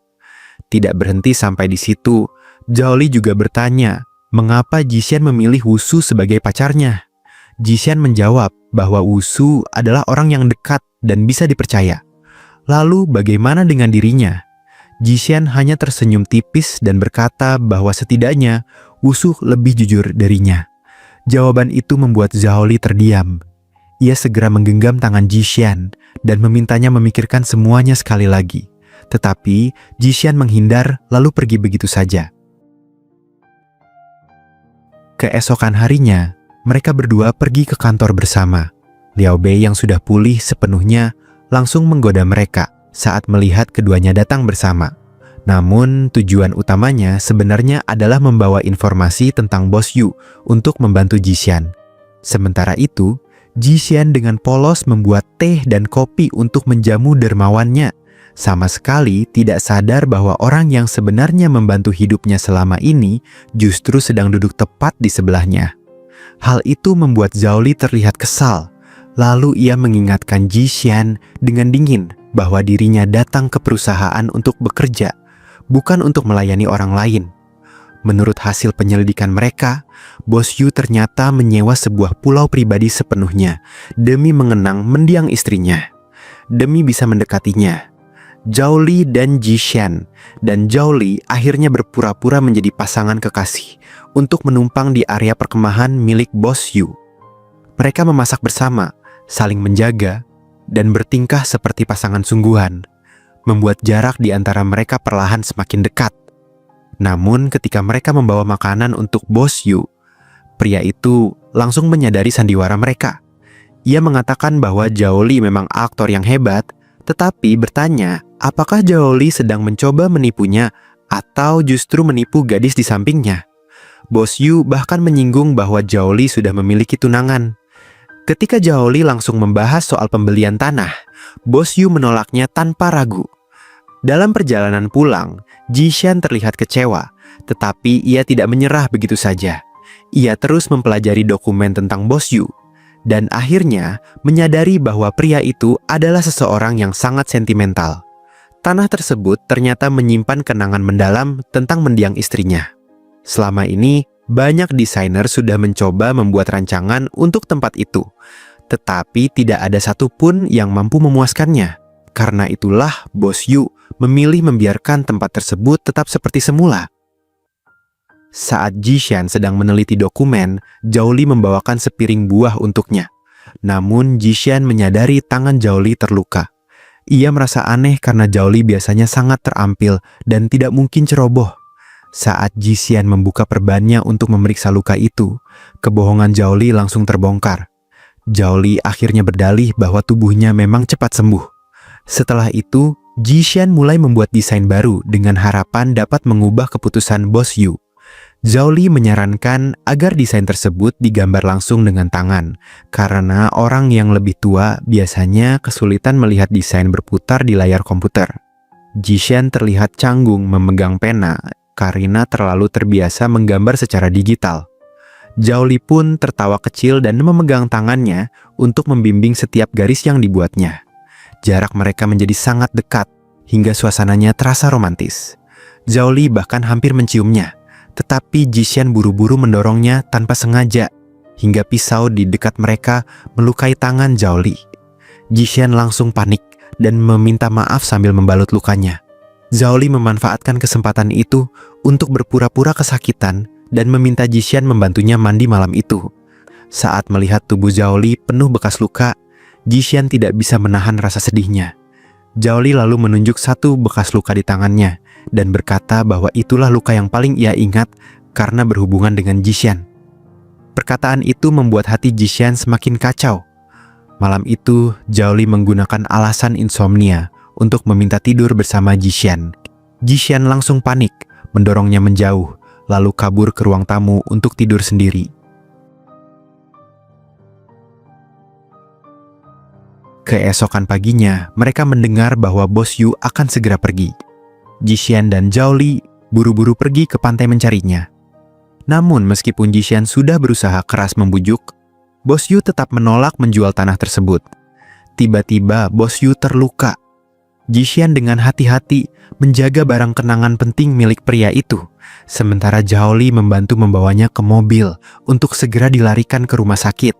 [SPEAKER 4] Tidak berhenti sampai di situ, Zhao Li juga bertanya mengapa Ji Xian memilih Wusu sebagai pacarnya. Ji Xian menjawab bahwa Wusu adalah orang yang dekat dan bisa dipercaya. Lalu bagaimana dengan dirinya? Ji Xian hanya tersenyum tipis dan berkata bahwa setidaknya Wusu lebih jujur darinya. Jawaban itu membuat Zhao Li terdiam. Ia segera menggenggam tangan Ji Xian dan memintanya memikirkan semuanya sekali lagi. Tetapi Ji Xian menghindar lalu pergi begitu saja. Keesokan harinya, mereka berdua pergi ke kantor bersama. Liao Bei yang sudah pulih sepenuhnya langsung menggoda mereka saat melihat keduanya datang bersama. Namun tujuan utamanya sebenarnya adalah membawa informasi tentang Bos Yu untuk membantu Ji Xian. Sementara itu, Ji Xian dengan polos membuat teh dan kopi untuk menjamu dermawannya, sama sekali tidak sadar bahwa orang yang sebenarnya membantu hidupnya selama ini justru sedang duduk tepat di sebelahnya. Hal itu membuat Zhao Li terlihat kesal. Lalu ia mengingatkan Jishan dengan dingin bahwa dirinya datang ke perusahaan untuk bekerja, bukan untuk melayani orang lain. Menurut hasil penyelidikan mereka, Bos Yu ternyata menyewa sebuah pulau pribadi sepenuhnya demi mengenang mendiang istrinya, demi bisa mendekatinya. Zhao Li dan Jishan, dan Zhao Li akhirnya berpura-pura menjadi pasangan kekasih untuk menumpang di area perkemahan milik Bos Yu. Mereka memasak bersama, saling menjaga, dan bertingkah seperti pasangan sungguhan, membuat jarak di antara mereka perlahan semakin dekat. Namun ketika mereka membawa makanan untuk Bos Yu, pria itu langsung menyadari sandiwara mereka. Ia mengatakan bahwa Zhao Li memang aktor yang hebat, tetapi bertanya apakah Zhao Li sedang mencoba menipunya atau justru menipu gadis di sampingnya. Bos Yu bahkan menyinggung bahwa Zhao Li sudah memiliki tunangan. Ketika Zhao Li langsung membahas soal pembelian tanah, Bos Yu menolaknya tanpa ragu. Dalam perjalanan pulang, Jishan terlihat kecewa, tetapi ia tidak menyerah begitu saja. Ia terus mempelajari dokumen tentang Bos Yu, dan akhirnya menyadari bahwa pria itu adalah seseorang yang sangat sentimental. Tanah tersebut ternyata menyimpan kenangan mendalam tentang mendiang istrinya. Selama ini, banyak desainer sudah mencoba membuat rancangan untuk tempat itu, tetapi tidak ada satupun yang mampu memuaskannya. Karena itulah Bos Yu memilih membiarkan tempat tersebut tetap seperti semula. Saat Jishan sedang meneliti dokumen, Zhao Li membawakan sepiring buah untuknya. Namun Jishan menyadari tangan Zhao Li terluka. Ia merasa aneh karena Zhao Li biasanya sangat terampil dan tidak mungkin ceroboh. Saat Jishan membuka perbannya untuk memeriksa luka itu, kebohongan Zhao Li langsung terbongkar. Zhao Li akhirnya berdalih bahwa tubuhnya memang cepat sembuh. Setelah itu, Jishan mulai membuat desain baru dengan harapan dapat mengubah keputusan Bos Yu. Zhao Li menyarankan agar desain tersebut digambar langsung dengan tangan, karena orang yang lebih tua biasanya kesulitan melihat desain berputar di layar komputer. Jishan terlihat canggung memegang pena karena terlalu terbiasa menggambar secara digital. Zhao Li pun tertawa kecil dan memegang tangannya untuk membimbing setiap garis yang dibuatnya. Jarak mereka menjadi sangat dekat, hingga suasananya terasa romantis. Zhao Li bahkan hampir menciumnya, tetapi Jishan buru-buru mendorongnya tanpa sengaja, hingga pisau di dekat mereka melukai tangan Zhao Li. Jishan langsung panik dan meminta maaf sambil membalut lukanya. Zhao Li memanfaatkan kesempatan itu untuk berpura-pura kesakitan dan meminta Jishan membantunya mandi malam itu. Saat melihat tubuh Zhao Li penuh bekas luka, Jishan tidak bisa menahan rasa sedihnya. Zhao Li lalu menunjuk satu bekas luka di tangannya dan berkata bahwa itulah luka yang paling ia ingat karena berhubungan dengan Jishan. Perkataan itu membuat hati Jishan semakin kacau. Malam itu, Zhao Li menggunakan alasan insomnia untuk meminta tidur bersama Jishan. Jishan langsung panik, mendorongnya menjauh, lalu kabur ke ruang tamu untuk tidur sendiri. Keesokan paginya, mereka mendengar bahwa Bos Yu akan segera pergi. Jishan dan Zhao Li buru-buru pergi ke pantai mencarinya. Namun meskipun Jishan sudah berusaha keras membujuk, Bos Yu tetap menolak menjual tanah tersebut. Tiba-tiba Bos Yu terluka. Jishan dengan hati-hati menjaga barang kenangan penting milik pria itu, sementara Zhao Li membantu membawanya ke mobil untuk segera dilarikan ke rumah sakit.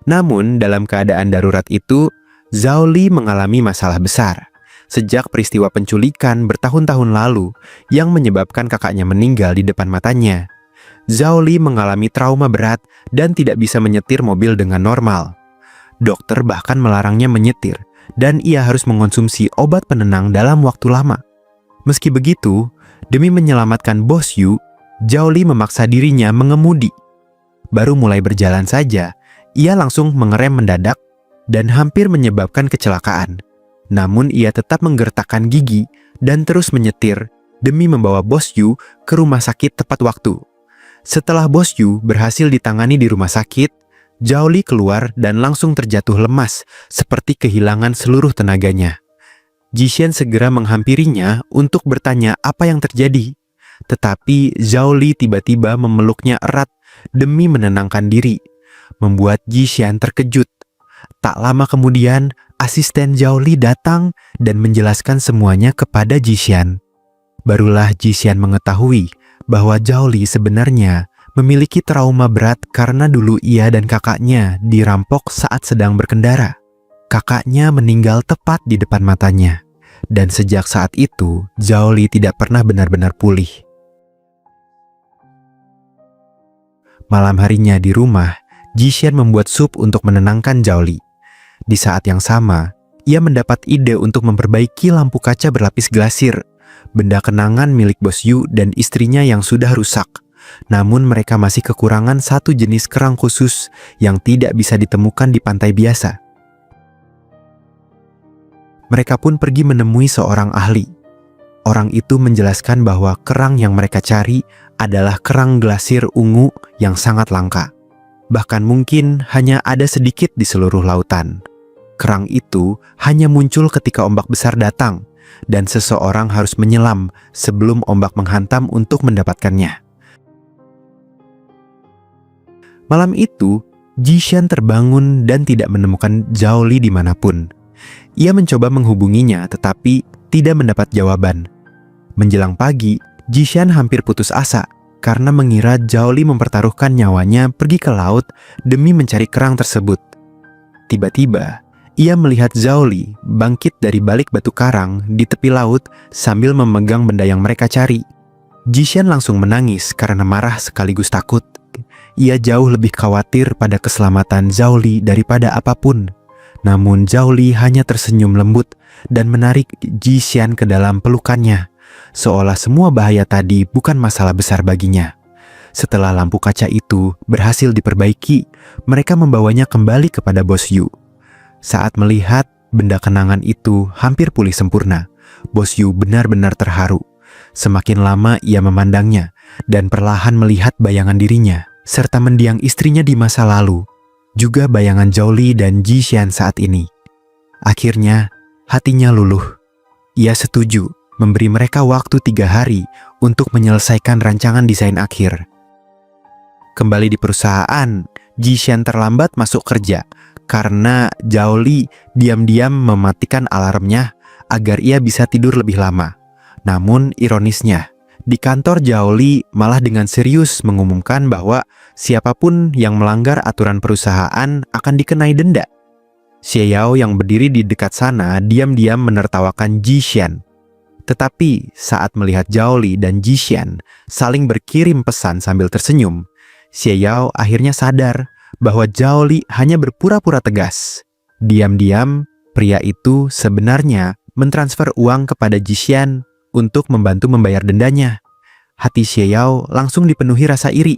[SPEAKER 4] Namun dalam keadaan darurat itu, Zhao Li mengalami masalah besar. Sejak peristiwa penculikan bertahun-tahun lalu yang menyebabkan kakaknya meninggal di depan matanya, Zhao Li mengalami trauma berat dan tidak bisa menyetir mobil dengan normal. Dokter bahkan melarangnya menyetir, dan ia harus mengonsumsi obat penenang dalam waktu lama. Meski begitu, demi menyelamatkan Bos Yu, Zhao Li memaksa dirinya mengemudi. Baru mulai berjalan saja, ia langsung mengerem mendadak dan hampir menyebabkan kecelakaan. Namun ia tetap menggertakkan gigi dan terus menyetir demi membawa Bos Yu ke rumah sakit tepat waktu. Setelah Bos Yu berhasil ditangani di rumah sakit, Zhao Li keluar dan langsung terjatuh lemas seperti kehilangan seluruh tenaganya. Jishan segera menghampirinya untuk bertanya apa yang terjadi. Tetapi Zhao Li tiba-tiba memeluknya erat demi menenangkan diri, membuat Jishan terkejut. Tak lama kemudian, asisten Zhao Li datang dan menjelaskan semuanya kepada Jishan. Barulah Jishan mengetahui bahwa Zhao Li sebenarnya memiliki trauma berat karena dulu ia dan kakaknya dirampok saat sedang berkendara. Kakaknya meninggal tepat di depan matanya, dan sejak saat itu Zhao Li tidak pernah benar-benar pulih. Malam harinya di rumah, Jishan membuat sup untuk menenangkan Zhao Li. Di saat yang sama, ia mendapat ide untuk memperbaiki lampu kaca berlapis glasir, benda kenangan milik Bos Yu dan istrinya yang sudah rusak. Namun mereka masih kekurangan satu jenis kerang khusus yang tidak bisa ditemukan di pantai biasa. Mereka pun pergi menemui seorang ahli. Orang itu menjelaskan bahwa kerang yang mereka cari adalah kerang glasir ungu yang sangat langka. Bahkan mungkin hanya ada sedikit di seluruh lautan. Kerang itu hanya muncul ketika ombak besar datang, dan seseorang harus menyelam sebelum ombak menghantam untuk mendapatkannya. Malam itu, Jishan terbangun dan tidak menemukan Zhao Li dimanapun. Ia mencoba menghubunginya tetapi tidak mendapat jawaban. Menjelang pagi, Jishan hampir putus asa karena mengira Zhao Li mempertaruhkan nyawanya pergi ke laut demi mencari kerang tersebut. Tiba-tiba, ia melihat Zhao Li bangkit dari balik batu karang di tepi laut sambil memegang benda yang mereka cari. Jishan langsung menangis karena marah sekaligus takut. Ia jauh lebih khawatir pada keselamatan Zhao Li daripada apapun. Namun Zhao Li hanya tersenyum lembut dan menarik Jishan ke dalam pelukannya, seolah semua bahaya tadi bukan masalah besar baginya. Setelah lampu kaca itu berhasil diperbaiki, mereka membawanya kembali kepada Bos Yu. Saat melihat benda kenangan itu hampir pulih sempurna, Bos Yu benar-benar terharu. Semakin lama ia memandangnya dan perlahan melihat bayangan dirinya, serta mendiang istrinya di masa lalu, juga bayangan Zhao Li dan Jishan saat ini. Akhirnya, hatinya luluh. Ia setuju memberi mereka waktu 3 hari untuk menyelesaikan rancangan desain akhir. Kembali di perusahaan, Jishan terlambat masuk kerja karena Zhao Li diam-diam mematikan alarmnya agar ia bisa tidur lebih lama. Namun ironisnya, di kantor Zhao Li malah dengan serius mengumumkan bahwa siapapun yang melanggar aturan perusahaan akan dikenai denda. Xiao yang berdiri di dekat sana diam-diam menertawakan Jishan. Tetapi saat melihat Zhao Li dan Jishan saling berkirim pesan sambil tersenyum, Xiao akhirnya sadar bahwa Zhao Li hanya berpura-pura tegas. Diam-diam, pria itu sebenarnya mentransfer uang kepada Jishan untuk membantu membayar dendanya. Hati Xiao langsung dipenuhi rasa iri.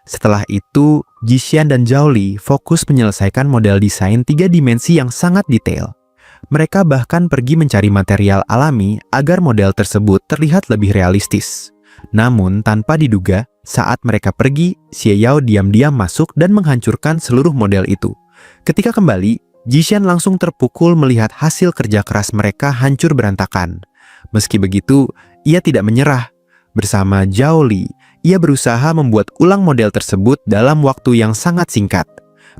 [SPEAKER 4] Setelah itu, Jishan dan Zhao Li fokus menyelesaikan model desain 3 dimensi yang sangat detail. Mereka bahkan pergi mencari material alami agar model tersebut terlihat lebih realistis. Namun, tanpa diduga, saat mereka pergi, Xiao diam-diam masuk dan menghancurkan seluruh model itu. Ketika kembali, Jishan langsung terpukul melihat hasil kerja keras mereka hancur berantakan. Meski begitu, ia tidak menyerah. Bersama Zhao Li, ia berusaha membuat ulang model tersebut dalam waktu yang sangat singkat.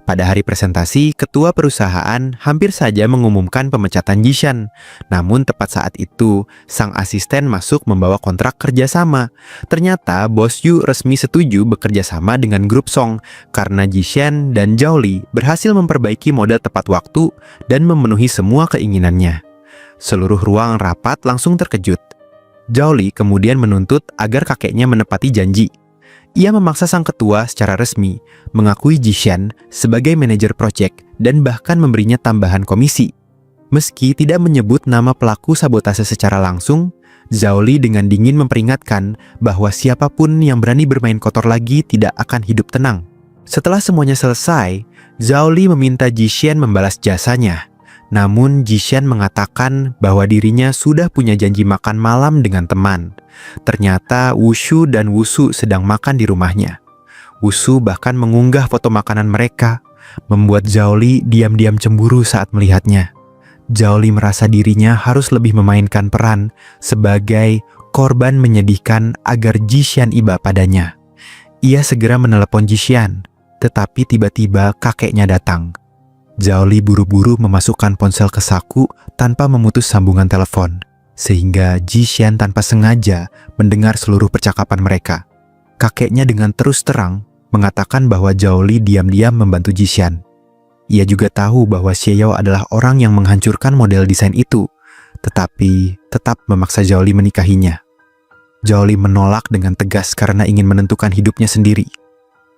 [SPEAKER 4] Pada hari presentasi, ketua perusahaan hampir saja mengumumkan pemecatan Jishan. Namun tepat saat itu, sang asisten masuk membawa kontrak kerjasama. Ternyata Bos Yu resmi setuju bekerja sama dengan grup Song karena Jishan dan Zhao Li berhasil memperbaiki model tepat waktu dan memenuhi semua keinginannya. Seluruh ruang rapat langsung terkejut. Zhao Li kemudian menuntut agar kakeknya menepati janji. Ia memaksa sang ketua secara resmi mengakui Jishan sebagai manajer proyek dan bahkan memberinya tambahan komisi. Meski tidak menyebut nama pelaku sabotase secara langsung, Zhao Li dengan dingin memperingatkan bahwa siapapun yang berani bermain kotor lagi tidak akan hidup tenang. Setelah semuanya selesai, Zhao Li meminta Jishan membalas jasanya. Namun Jishan mengatakan bahwa dirinya sudah punya janji makan malam dengan teman. Ternyata Wushu dan Wusu sedang makan di rumahnya. Wusu bahkan mengunggah foto makanan mereka, membuat Zhao Li diam-diam cemburu saat melihatnya. Zhao Li merasa dirinya harus lebih memainkan peran sebagai korban menyedihkan agar Jishan iba padanya. Ia segera menelepon Jishan, tetapi tiba-tiba kakeknya datang. Zhao Li buru-buru memasukkan ponsel ke saku tanpa memutus sambungan telepon, sehingga Jishan tanpa sengaja mendengar seluruh percakapan mereka. Kakeknya dengan terus terang mengatakan bahwa Zhao Li diam-diam membantu Jishan. Ia juga tahu bahwa Xieyao adalah orang yang menghancurkan model desain itu, tetapi tetap memaksa Zhao Li menikahinya. Zhao Li menolak dengan tegas karena ingin menentukan hidupnya sendiri.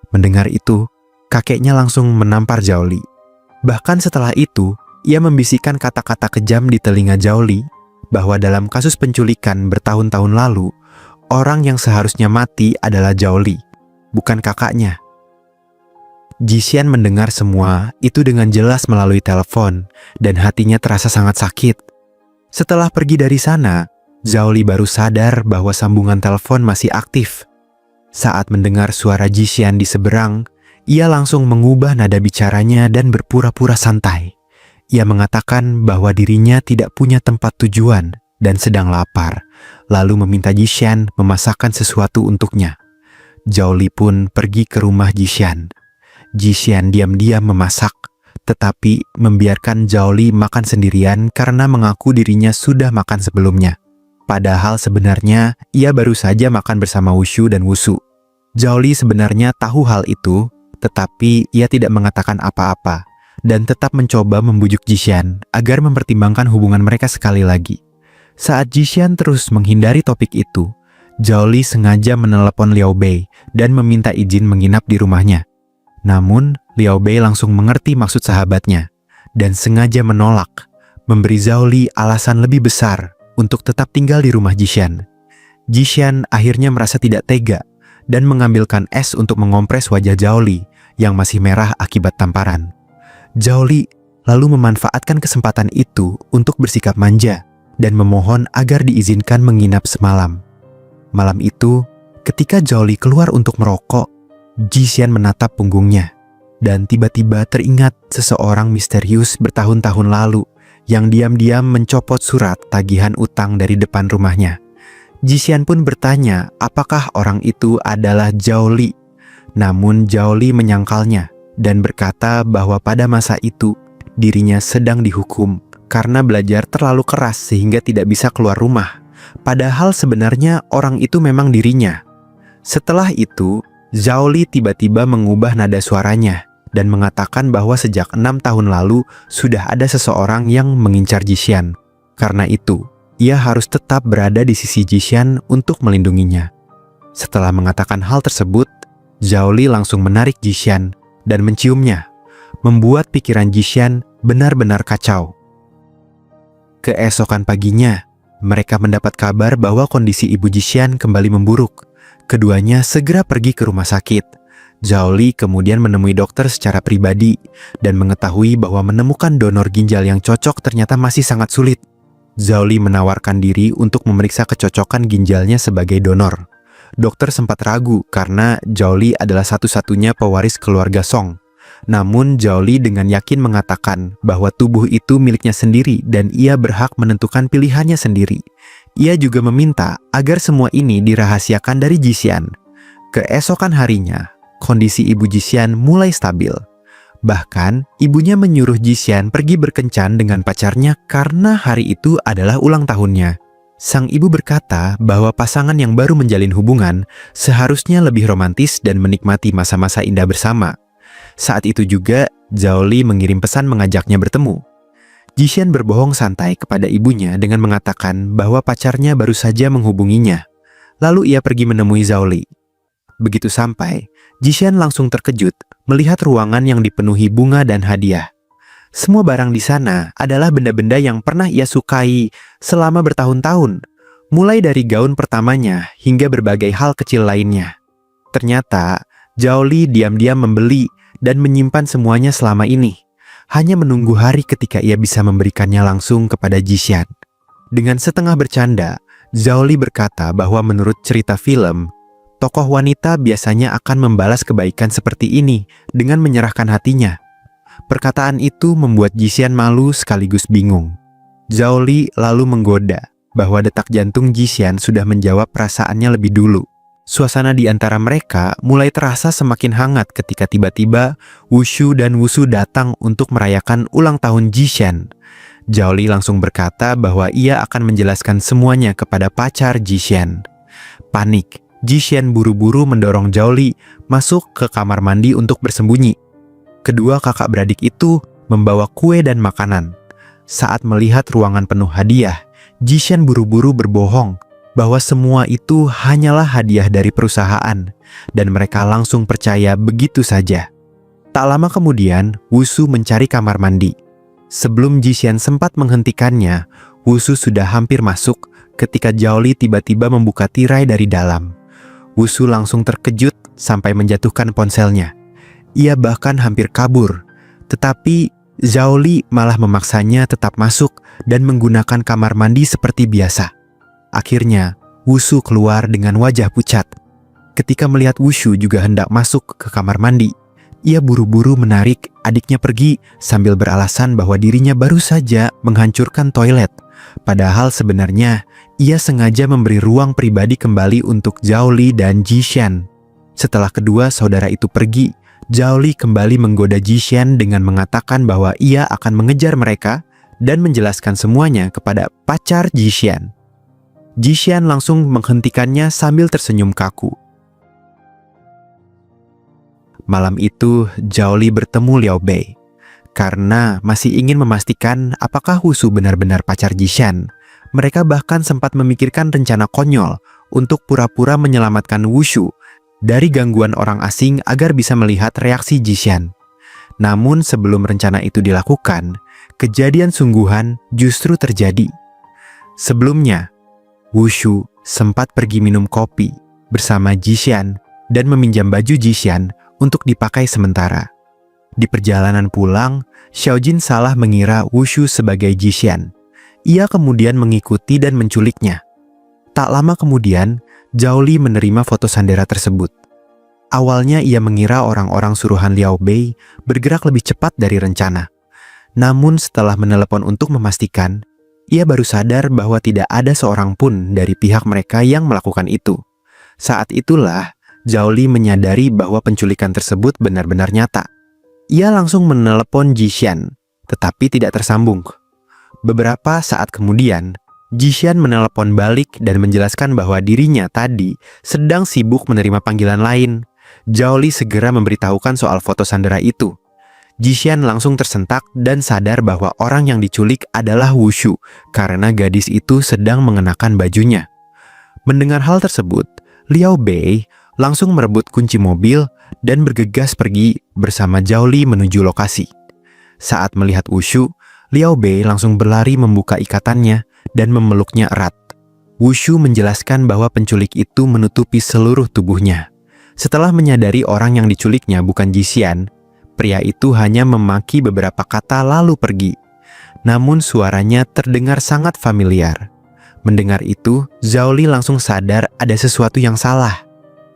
[SPEAKER 4] Mendengar itu, kakeknya langsung menampar Zhao Li. Bahkan setelah itu, ia membisikkan kata-kata kejam di telinga Zhao Li bahwa dalam kasus penculikan bertahun-tahun lalu, orang yang seharusnya mati adalah Zhao Li, bukan kakaknya. Jishan mendengar semua itu dengan jelas melalui telepon dan hatinya terasa sangat sakit. Setelah pergi dari sana, Zhao Li baru sadar bahwa sambungan telepon masih aktif. Saat mendengar suara Jishan di seberang, ia langsung mengubah nada bicaranya dan berpura-pura santai. Ia mengatakan bahwa dirinya tidak punya tempat tujuan dan sedang lapar, lalu meminta Jishan memasakkan sesuatu untuknya. Zhao Li pun pergi ke rumah Jishan. Jishan diam-diam memasak, tetapi membiarkan Zhao Li makan sendirian karena mengaku dirinya sudah makan sebelumnya. Padahal sebenarnya ia baru saja makan bersama Wushu dan Wusu. Zhao Li sebenarnya tahu hal itu, tetapi ia tidak mengatakan apa-apa dan tetap mencoba membujuk Jishan agar mempertimbangkan hubungan mereka sekali lagi. Saat Jishan terus menghindari topik itu, Zhao Li sengaja menelepon Liao Bei dan meminta izin menginap di rumahnya. Namun, Liao Bei langsung mengerti maksud sahabatnya dan sengaja menolak, memberi Zhao Li alasan lebih besar untuk tetap tinggal di rumah Jishan. Jishan akhirnya merasa tidak tega dan mengambilkan es untuk mengompres wajah Zhao Li yang masih merah akibat tamparan. Zhao Li lalu memanfaatkan kesempatan itu untuk bersikap manja dan memohon agar diizinkan menginap semalam. Malam itu, ketika Zhao Li keluar untuk merokok, Jishan menatap punggungnya dan tiba-tiba teringat seseorang misterius bertahun-tahun lalu yang diam-diam mencopot surat tagihan utang dari depan rumahnya. Jishan pun bertanya apakah orang itu adalah Zhao Li. Namun Zhao Li menyangkalnya dan berkata bahwa pada masa itu dirinya sedang dihukum karena belajar terlalu keras sehingga tidak bisa keluar rumah. Padahal sebenarnya orang itu memang dirinya. Setelah itu, Zhao Li tiba-tiba mengubah nada suaranya dan mengatakan bahwa sejak 6 tahun lalu sudah ada seseorang yang mengincar Jishan. Karena itu, ia harus tetap berada di sisi Jishan untuk melindunginya. Setelah mengatakan hal tersebut, Zhao Li langsung menarik Jishan dan menciumnya, membuat pikiran Jishan benar-benar kacau. Keesokan paginya, mereka mendapat kabar bahwa kondisi ibu Jishan kembali memburuk. Keduanya segera pergi ke rumah sakit. Zhao Li kemudian menemui dokter secara pribadi dan mengetahui bahwa menemukan donor ginjal yang cocok ternyata masih sangat sulit. Zhao Li menawarkan diri untuk memeriksa kecocokan ginjalnya sebagai donor. Dokter sempat ragu karena Zhao Li adalah satu-satunya pewaris keluarga Song. Namun Zhao Li dengan yakin mengatakan bahwa tubuh itu miliknya sendiri dan ia berhak menentukan pilihannya sendiri. Ia juga meminta agar semua ini dirahasiakan dari Jishan. Keesokan harinya, kondisi ibu Jishan mulai stabil. Bahkan, ibunya menyuruh Jishan pergi berkencan dengan pacarnya karena hari itu adalah ulang tahunnya. Sang ibu berkata bahwa pasangan yang baru menjalin hubungan seharusnya lebih romantis dan menikmati masa-masa indah bersama. Saat itu juga, Zhao Li mengirim pesan mengajaknya bertemu. Jishan berbohong santai kepada ibunya dengan mengatakan bahwa pacarnya baru saja menghubunginya. Lalu ia pergi menemui Zhao Li. Begitu sampai, Jishan langsung terkejut melihat ruangan yang dipenuhi bunga dan hadiah. Semua barang di sana adalah benda-benda yang pernah ia sukai selama bertahun-tahun, mulai dari gaun pertamanya hingga berbagai hal kecil lainnya. Ternyata, Zhao Li diam-diam membeli dan menyimpan semuanya selama ini, hanya menunggu hari ketika ia bisa memberikannya langsung kepada Jishan. Dengan setengah bercanda, Zhao Li berkata bahwa menurut cerita film, tokoh wanita biasanya akan membalas kebaikan seperti ini dengan menyerahkan hatinya. Perkataan itu membuat Jishan malu sekaligus bingung. Zhao Li lalu menggoda bahwa detak jantung Jishan sudah menjawab perasaannya lebih dulu. Suasana di antara mereka mulai terasa semakin hangat ketika tiba-tiba Wushu dan Wusu datang untuk merayakan ulang tahun Jishan. Zhao Li langsung berkata bahwa ia akan menjelaskan semuanya kepada pacar Jishan. Panik, Jishan buru-buru mendorong Zhao Li masuk ke kamar mandi untuk bersembunyi. Kedua kakak beradik itu membawa kue dan makanan. Saat melihat ruangan penuh hadiah, Jishan buru-buru berbohong bahwa semua itu hanyalah hadiah dari perusahaan, dan mereka langsung percaya begitu saja. Tak lama kemudian, Wusu mencari kamar mandi. Sebelum Jishan sempat menghentikannya, Wusu sudah hampir masuk ketika Zhao Li tiba-tiba membuka tirai dari dalam. Wusu langsung terkejut sampai menjatuhkan ponselnya. Ia bahkan hampir kabur, tetapi Zhao Li malah memaksanya tetap masuk dan menggunakan kamar mandi seperti biasa. Akhirnya, Wusu keluar dengan wajah pucat. Ketika melihat Wushu juga hendak masuk ke kamar mandi, ia buru-buru menarik adiknya pergi sambil beralasan bahwa dirinya baru saja menghancurkan toilet. Padahal sebenarnya, ia sengaja memberi ruang pribadi kembali untuk Zhao Li dan Jishan. Setelah kedua saudara itu pergi, Zhao Li kembali menggoda Jishan dengan mengatakan bahwa ia akan mengejar mereka dan menjelaskan semuanya kepada pacar Jishan. Jishan langsung menghentikannya sambil tersenyum kaku. Malam itu, Zhao Li bertemu Liao Bei. Karena masih ingin memastikan apakah Wusu benar-benar pacar Jishan, mereka bahkan sempat memikirkan rencana konyol untuk pura-pura menyelamatkan Wushu dari gangguan orang asing agar bisa melihat reaksi Jishan. Namun sebelum rencana itu dilakukan, kejadian sungguhan justru terjadi. Sebelumnya, Wushu sempat pergi minum kopi bersama Jishan dan meminjam baju Jishan untuk dipakai sementara. Di perjalanan pulang, Xiaojin salah mengira Wushu sebagai Jishan. Ia kemudian mengikuti dan menculiknya. Tak lama kemudian, Zhao Li menerima foto Sandera tersebut. Awalnya ia mengira orang-orang suruhan Liao Bei bergerak lebih cepat dari rencana. Namun setelah menelepon untuk memastikan, ia baru sadar bahwa tidak ada seorang pun dari pihak mereka yang melakukan itu. Saat itulah, Zhao Li menyadari bahwa penculikan tersebut benar-benar nyata. Ia langsung menelepon Jishan, tetapi tidak tersambung. Beberapa saat kemudian, Jishan menelepon balik dan menjelaskan bahwa dirinya tadi sedang sibuk menerima panggilan lain. Zhao Li segera memberitahukan soal foto Sandera itu. Jishan langsung tersentak dan sadar bahwa orang yang diculik adalah Wushu karena gadis itu sedang mengenakan bajunya. Mendengar hal tersebut, Liao Bei langsung merebut kunci mobil dan bergegas pergi bersama Zhao Li menuju lokasi. Saat melihat Wushu, Liao Bei langsung berlari membuka ikatannya dan memeluknya erat. Wushu menjelaskan bahwa penculik itu menutupi seluruh tubuhnya. Setelah menyadari orang yang diculiknya bukan Jishan, pria itu hanya memaki beberapa kata lalu pergi. Namun suaranya terdengar sangat familiar. Mendengar itu, Zhao Li langsung sadar ada sesuatu yang salah.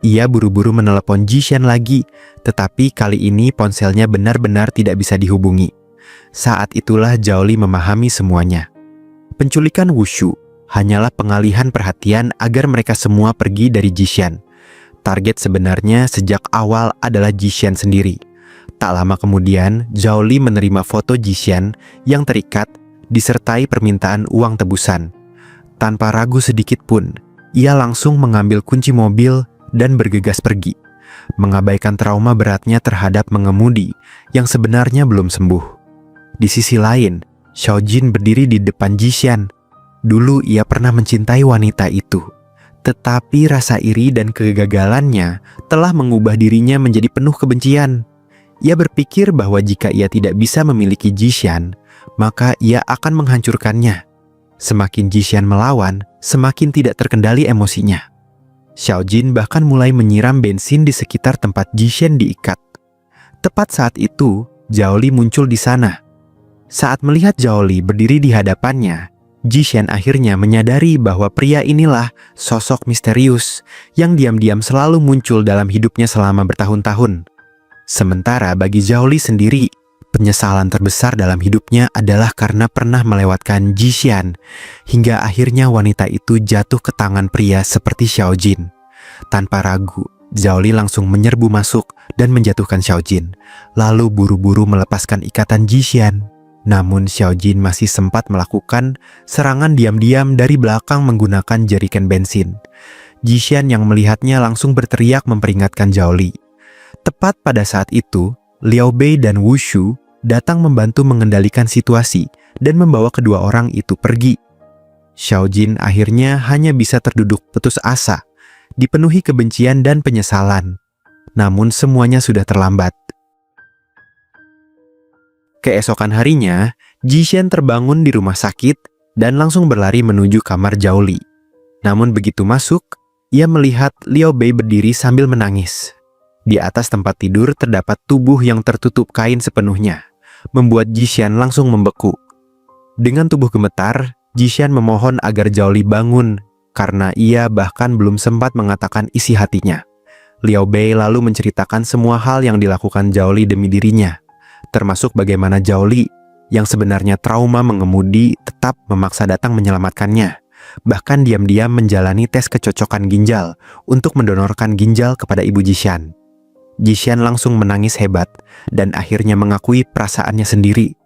[SPEAKER 4] Ia buru-buru menelepon Jishan lagi, tetapi kali ini ponselnya benar-benar tidak bisa dihubungi. Saat itulah Zhao Li memahami semuanya. Penculikan Wushu hanyalah pengalihan perhatian agar mereka semua pergi dari Jishan. Target sebenarnya sejak awal adalah Jishan sendiri. Tak lama kemudian, Zhao Li menerima foto Jishan yang terikat disertai permintaan uang tebusan. Tanpa ragu sedikit pun, ia langsung mengambil kunci mobil dan bergegas pergi, mengabaikan trauma beratnya terhadap mengemudi yang sebenarnya belum sembuh. Di sisi lain, Xiaojin berdiri di depan Jishan. Dulu ia pernah mencintai wanita itu, tetapi rasa iri dan kegagalannya telah mengubah dirinya menjadi penuh kebencian. Ia berpikir bahwa jika ia tidak bisa memiliki Jishan, maka ia akan menghancurkannya. Semakin Jishan melawan, semakin tidak terkendali emosinya. Xiaojin bahkan mulai menyiram bensin di sekitar tempat Jishan diikat. Tepat saat itu, Zhao Li muncul di sana. Saat melihat Zhao Li berdiri di hadapannya, Jishan akhirnya menyadari bahwa pria inilah sosok misterius yang diam-diam selalu muncul dalam hidupnya selama bertahun-tahun. Sementara bagi Zhao Li sendiri, penyesalan terbesar dalam hidupnya adalah karena pernah melewatkan Jishan, hingga akhirnya wanita itu jatuh ke tangan pria seperti Xiaojin. Tanpa ragu, Zhao Li langsung menyerbu masuk dan menjatuhkan Xiao Jin, lalu buru-buru melepaskan ikatan Jishan. Namun Xiao Jin masih sempat melakukan serangan diam-diam dari belakang menggunakan jeriken bensin. Jishan yang melihatnya langsung berteriak memperingatkan Zhao Li. Tepat pada saat itu, Liao Bei dan Wu Shu datang membantu mengendalikan situasi dan membawa kedua orang itu pergi. Xiao Jin akhirnya hanya bisa terduduk putus asa, dipenuhi kebencian dan penyesalan. Namun semuanya sudah terlambat. Keesokan harinya, Jishan terbangun di rumah sakit dan langsung berlari menuju kamar Zhao Li. Namun begitu masuk, ia melihat Liao Bei berdiri sambil menangis. Di atas tempat tidur terdapat tubuh yang tertutup kain sepenuhnya, membuat Jishan langsung membeku. Dengan tubuh gemetar, Jishan memohon agar Zhao Li bangun, karena ia bahkan belum sempat mengatakan isi hatinya. Liao Bei lalu menceritakan semua hal yang dilakukan Zhao Li demi dirinya, termasuk bagaimana Zhao Li yang sebenarnya trauma mengemudi tetap memaksa datang menyelamatkannya, bahkan diam-diam menjalani tes kecocokan ginjal untuk mendonorkan ginjal kepada ibu Jishan. Jishan langsung menangis hebat dan akhirnya mengakui perasaannya sendiri.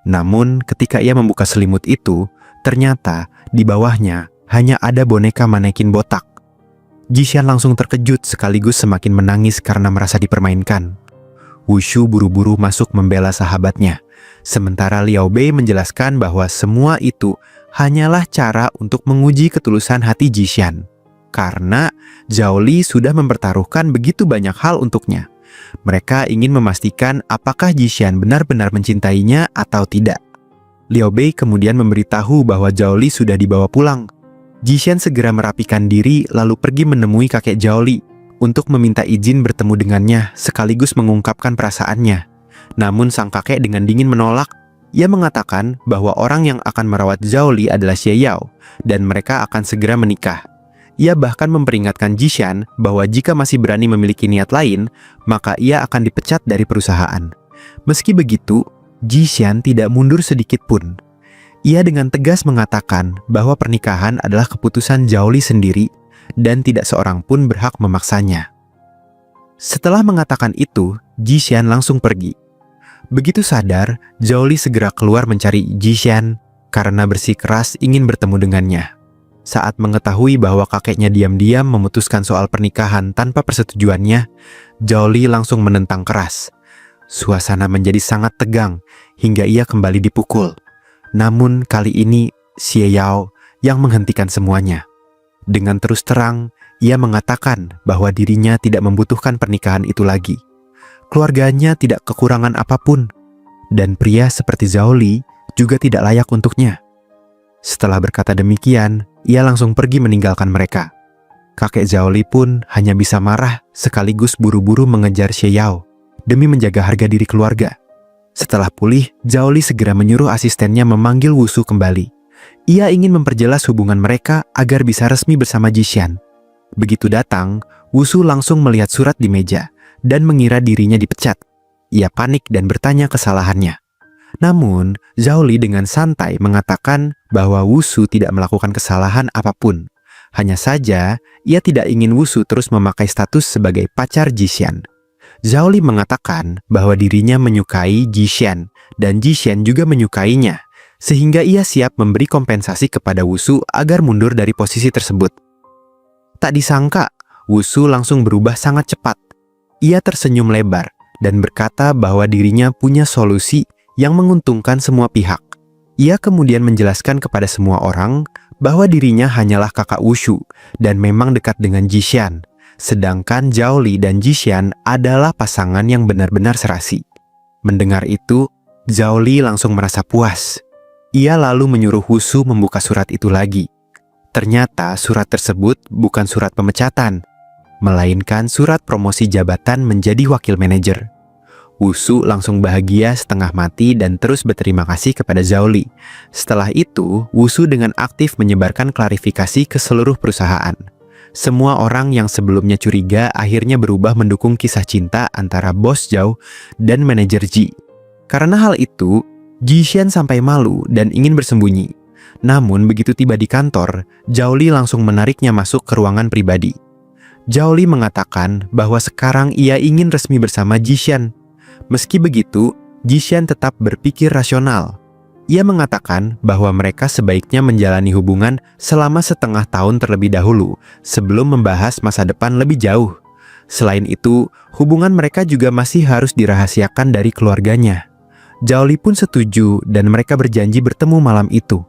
[SPEAKER 4] Namun ketika ia membuka selimut itu, ternyata di bawahnya hanya ada boneka manekin botak. Jishan langsung terkejut sekaligus semakin menangis karena merasa dipermainkan. Wu Shu buru-buru masuk membela sahabatnya, sementara Liao Bei menjelaskan bahwa semua itu hanyalah cara untuk menguji ketulusan hati Jishan. Karena Zhao Li sudah mempertaruhkan begitu banyak hal untuknya. Mereka ingin memastikan apakah Jishan benar-benar mencintainya atau tidak. Liao Bei kemudian memberitahu bahwa Zhao Li sudah dibawa pulang. Jishan segera merapikan diri lalu pergi menemui kakek Zhao Li untuk meminta izin bertemu dengannya sekaligus mengungkapkan perasaannya. Namun sang kakek dengan dingin menolak. Ia mengatakan bahwa orang yang akan merawat Zhao Li adalah Xie Yao dan mereka akan segera menikah. Ia bahkan memperingatkan Jishan bahwa jika masih berani memiliki niat lain, maka ia akan dipecat dari perusahaan. Meski begitu, Jishan tidak mundur sedikit pun. Ia dengan tegas mengatakan bahwa pernikahan adalah keputusan Zhao Li sendiri dan tidak seorang pun berhak memaksanya. Setelah mengatakan itu, Jishan langsung pergi. Begitu sadar, Zhao Li segera keluar mencari Jishan karena bersikeras ingin bertemu dengannya. Saat mengetahui bahwa kakeknya diam-diam memutuskan soal pernikahan tanpa persetujuannya, Zhao Li langsung menentang keras. Suasana menjadi sangat tegang hingga ia kembali dipukul. Namun kali ini Xie Yao yang menghentikan semuanya. Dengan terus terang, ia mengatakan bahwa dirinya tidak membutuhkan pernikahan itu lagi. Keluarganya tidak kekurangan apapun, dan pria seperti Zhao Li juga tidak layak untuknya. Setelah berkata demikian, ia langsung pergi meninggalkan mereka. Kakek Zhao Li pun hanya bisa marah sekaligus buru-buru mengejar Xie Yao demi menjaga harga diri keluarga. Setelah pulih, Zhao Li segera menyuruh asistennya memanggil Wu Shu kembali. Ia ingin memperjelas hubungan mereka agar bisa resmi bersama Jishan. Begitu datang, Wu Shu langsung melihat surat di meja dan mengira dirinya dipecat. Ia panik dan bertanya kesalahannya. Namun, Zhao Li dengan santai mengatakan bahwa Wu Shu tidak melakukan kesalahan apapun. Hanya saja, ia tidak ingin Wu Shu terus memakai status sebagai pacar Jishan. Zhao Li mengatakan bahwa dirinya menyukai Jishan dan Jishan juga menyukainya, sehingga ia siap memberi kompensasi kepada Wu Shu agar mundur dari posisi tersebut. Tak disangka, Wu Shu langsung berubah sangat cepat. Ia tersenyum lebar dan berkata bahwa dirinya punya solusi yang menguntungkan semua pihak. Ia kemudian menjelaskan kepada semua orang bahwa dirinya hanyalah kakak Wu Shu dan memang dekat dengan Jishan, sedangkan Zhao Li dan Jishan adalah pasangan yang benar-benar serasi. Mendengar itu, Zhao Li langsung merasa puas. Ia lalu menyuruh Wu Shu membuka surat itu lagi. Ternyata surat tersebut bukan surat pemecatan, melainkan surat promosi jabatan menjadi wakil manajer. Wu Shu langsung bahagia setengah mati dan terus berterima kasih kepada Zhao Li. Setelah itu, Wu Shu dengan aktif menyebarkan klarifikasi ke seluruh perusahaan. Semua orang yang sebelumnya curiga akhirnya berubah mendukung kisah cinta antara bos Zhao dan manajer Ji. Karena hal itu, Jishan sampai malu dan ingin bersembunyi. Namun begitu tiba di kantor, Zhao Li langsung menariknya masuk ke ruangan pribadi. Zhao Li mengatakan bahwa sekarang ia ingin resmi bersama Jishan. Meski begitu, Jishan tetap berpikir rasional. Ia mengatakan bahwa mereka sebaiknya menjalani hubungan selama setengah tahun terlebih dahulu sebelum membahas masa depan lebih jauh. Selain itu, hubungan mereka juga masih harus dirahasiakan dari keluarganya. Zhao Li pun setuju dan mereka berjanji bertemu malam itu.